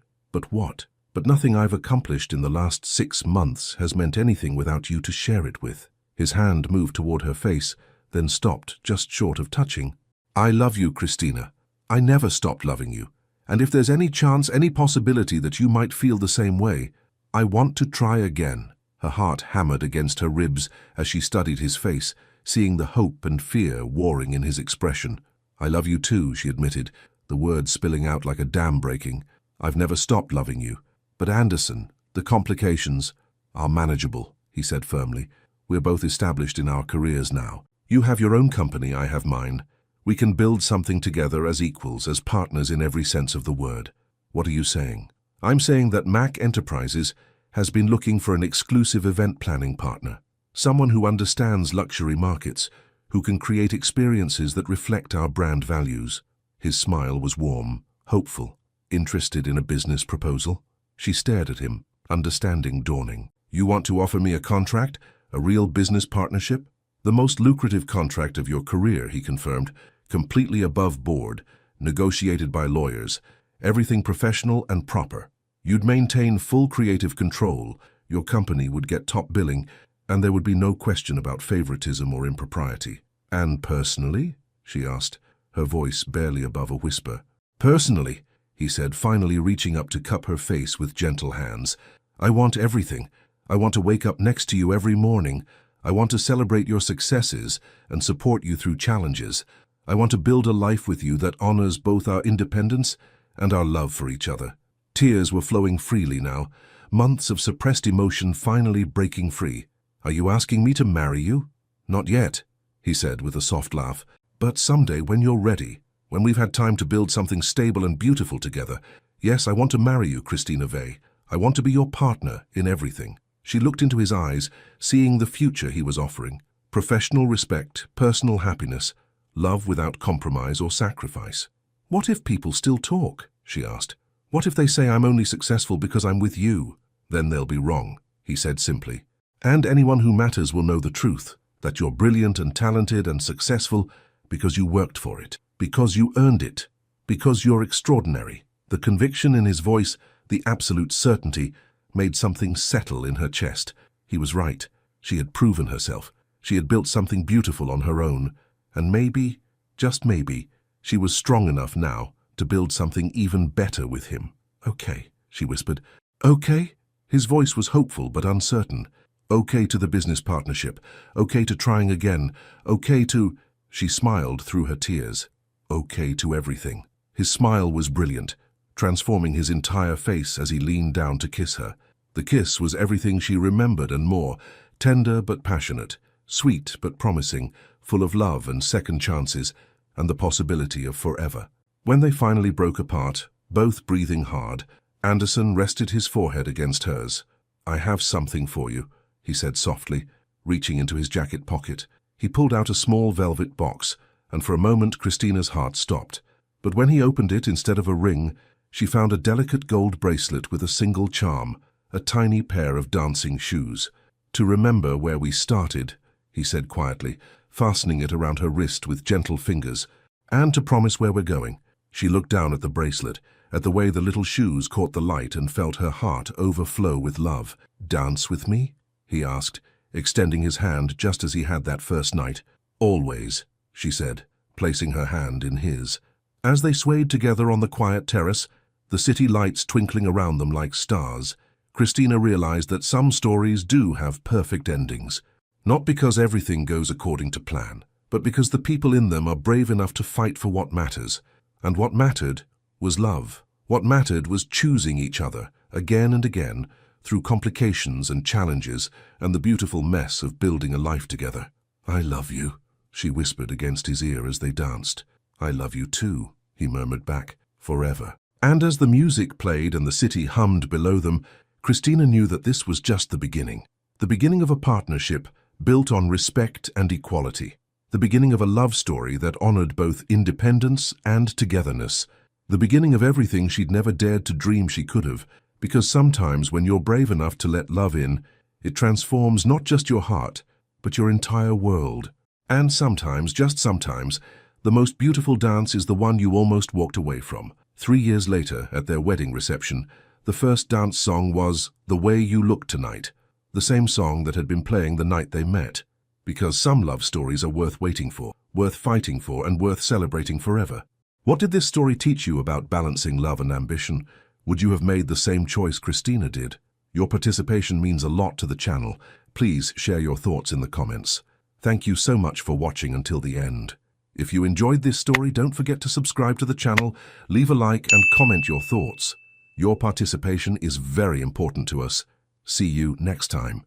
what? But nothing I've accomplished in the last 6 months has meant anything without you to share it with. His hand moved toward her face, then stopped just short of touching. I love you, Christina. I never stopped loving you. And if there's any chance, any possibility that you might feel the same way, I want to try again. Her heart hammered against her ribs as she studied his face, seeing the hope and fear warring in his expression. I love you too, she admitted, the words spilling out like a dam breaking. I've never stopped loving you. But Anderson, the complications are manageable, he said firmly. We're both established in our careers now. You have your own company, I have mine. We can build something together as equals, as partners in every sense of the word. What are you saying? I'm saying that Mac Enterprises has been looking for an exclusive event planning partner, someone who understands luxury markets, who can create experiences that reflect our brand values. His smile was warm, hopeful. Interested in a business proposal? She stared at him, understanding dawning. You want to offer me a contract? A real business partnership? The most lucrative contract of your career, he confirmed, completely above board, negotiated by lawyers, everything professional and proper. You'd maintain full creative control, your company would get top billing, and there would be no question about favoritism or impropriety. And personally? She asked, her voice barely above a whisper. Personally, he said, finally reaching up to cup her face with gentle hands. I want everything. I want to wake up next to you every morning. I want to celebrate your successes and support you through challenges. I want to build a life with you that honors both our independence and our love for each other. Tears were flowing freely now, months of suppressed emotion finally breaking free. Are you asking me to marry you? Not yet, he said with a soft laugh. But someday when you're ready, when we've had time to build something stable and beautiful together. Yes, I want to marry you, Christina Vey. I want to be your partner in everything. She looked into his eyes, seeing the future he was offering. Professional respect, personal happiness, love without compromise or sacrifice. What if people still talk? She asked. What if they say I'm only successful because I'm with you? Then they'll be wrong, he said simply. And anyone who matters will know the truth, that you're brilliant and talented and successful because you worked for it, because you earned it, because you're extraordinary. The conviction in his voice, the absolute certainty, made something settle in her chest. He was right. She had proven herself. She had built something beautiful on her own. And maybe, just maybe, she was strong enough now to build something even better with him. Okay, she whispered. Okay? His voice was hopeful but uncertain. Okay to the business partnership. Okay to trying again. Okay to... She smiled through her tears. Okay to everything. His smile was brilliant, transforming his entire face as he leaned down to kiss her. The kiss was everything she remembered and more, tender but passionate, sweet but promising, full of love and second chances, and the possibility of forever. When they finally broke apart, both breathing hard, Anderson rested his forehead against hers. I have something for you, he said softly, reaching into his jacket pocket. He pulled out a small velvet box, and for a moment Christina's heart stopped. But when he opened it, instead of a ring, she found a delicate gold bracelet with a single charm, a tiny pair of dancing shoes. To remember where we started, he said quietly, fastening it around her wrist with gentle fingers, and to promise where we're going. She looked down at the bracelet, at the way the little shoes caught the light, and felt her heart overflow with love. Dance with me? He asked, extending his hand just as he had that first night. Always, she said, placing her hand in his. As they swayed together on the quiet terrace, the city lights twinkling around them like stars, Christina realized that some stories do have perfect endings. Not because everything goes according to plan, but because the people in them are brave enough to fight for what matters. And what mattered was love. What mattered was choosing each other, again and again, through complications and challenges and the beautiful mess of building a life together. "I love you," she whispered against his ear as they danced. "I love you too," he murmured back, "forever." And as the music played and the city hummed below them, Christina knew that this was just the beginning of a partnership built on respect and equality, the beginning of a love story that honored both independence and togetherness, the beginning of everything she'd never dared to dream she could have, because sometimes when you're brave enough to let love in, it transforms not just your heart, but your entire world. And sometimes, just sometimes, the most beautiful dance is the one you almost walked away from. 3 years later, at their wedding reception, the first dance song was "The Way You Look Tonight," the same song that had been playing the night they met. Because some love stories are worth waiting for, worth fighting for, and worth celebrating forever. What did this story teach you about balancing love and ambition? Would you have made the same choice Christina did? Your participation means a lot to the channel. Please share your thoughts in the comments. Thank you so much for watching until the end. If you enjoyed this story, don't forget to subscribe to the channel, leave a like and comment your thoughts. Your participation is very important to us. See you next time.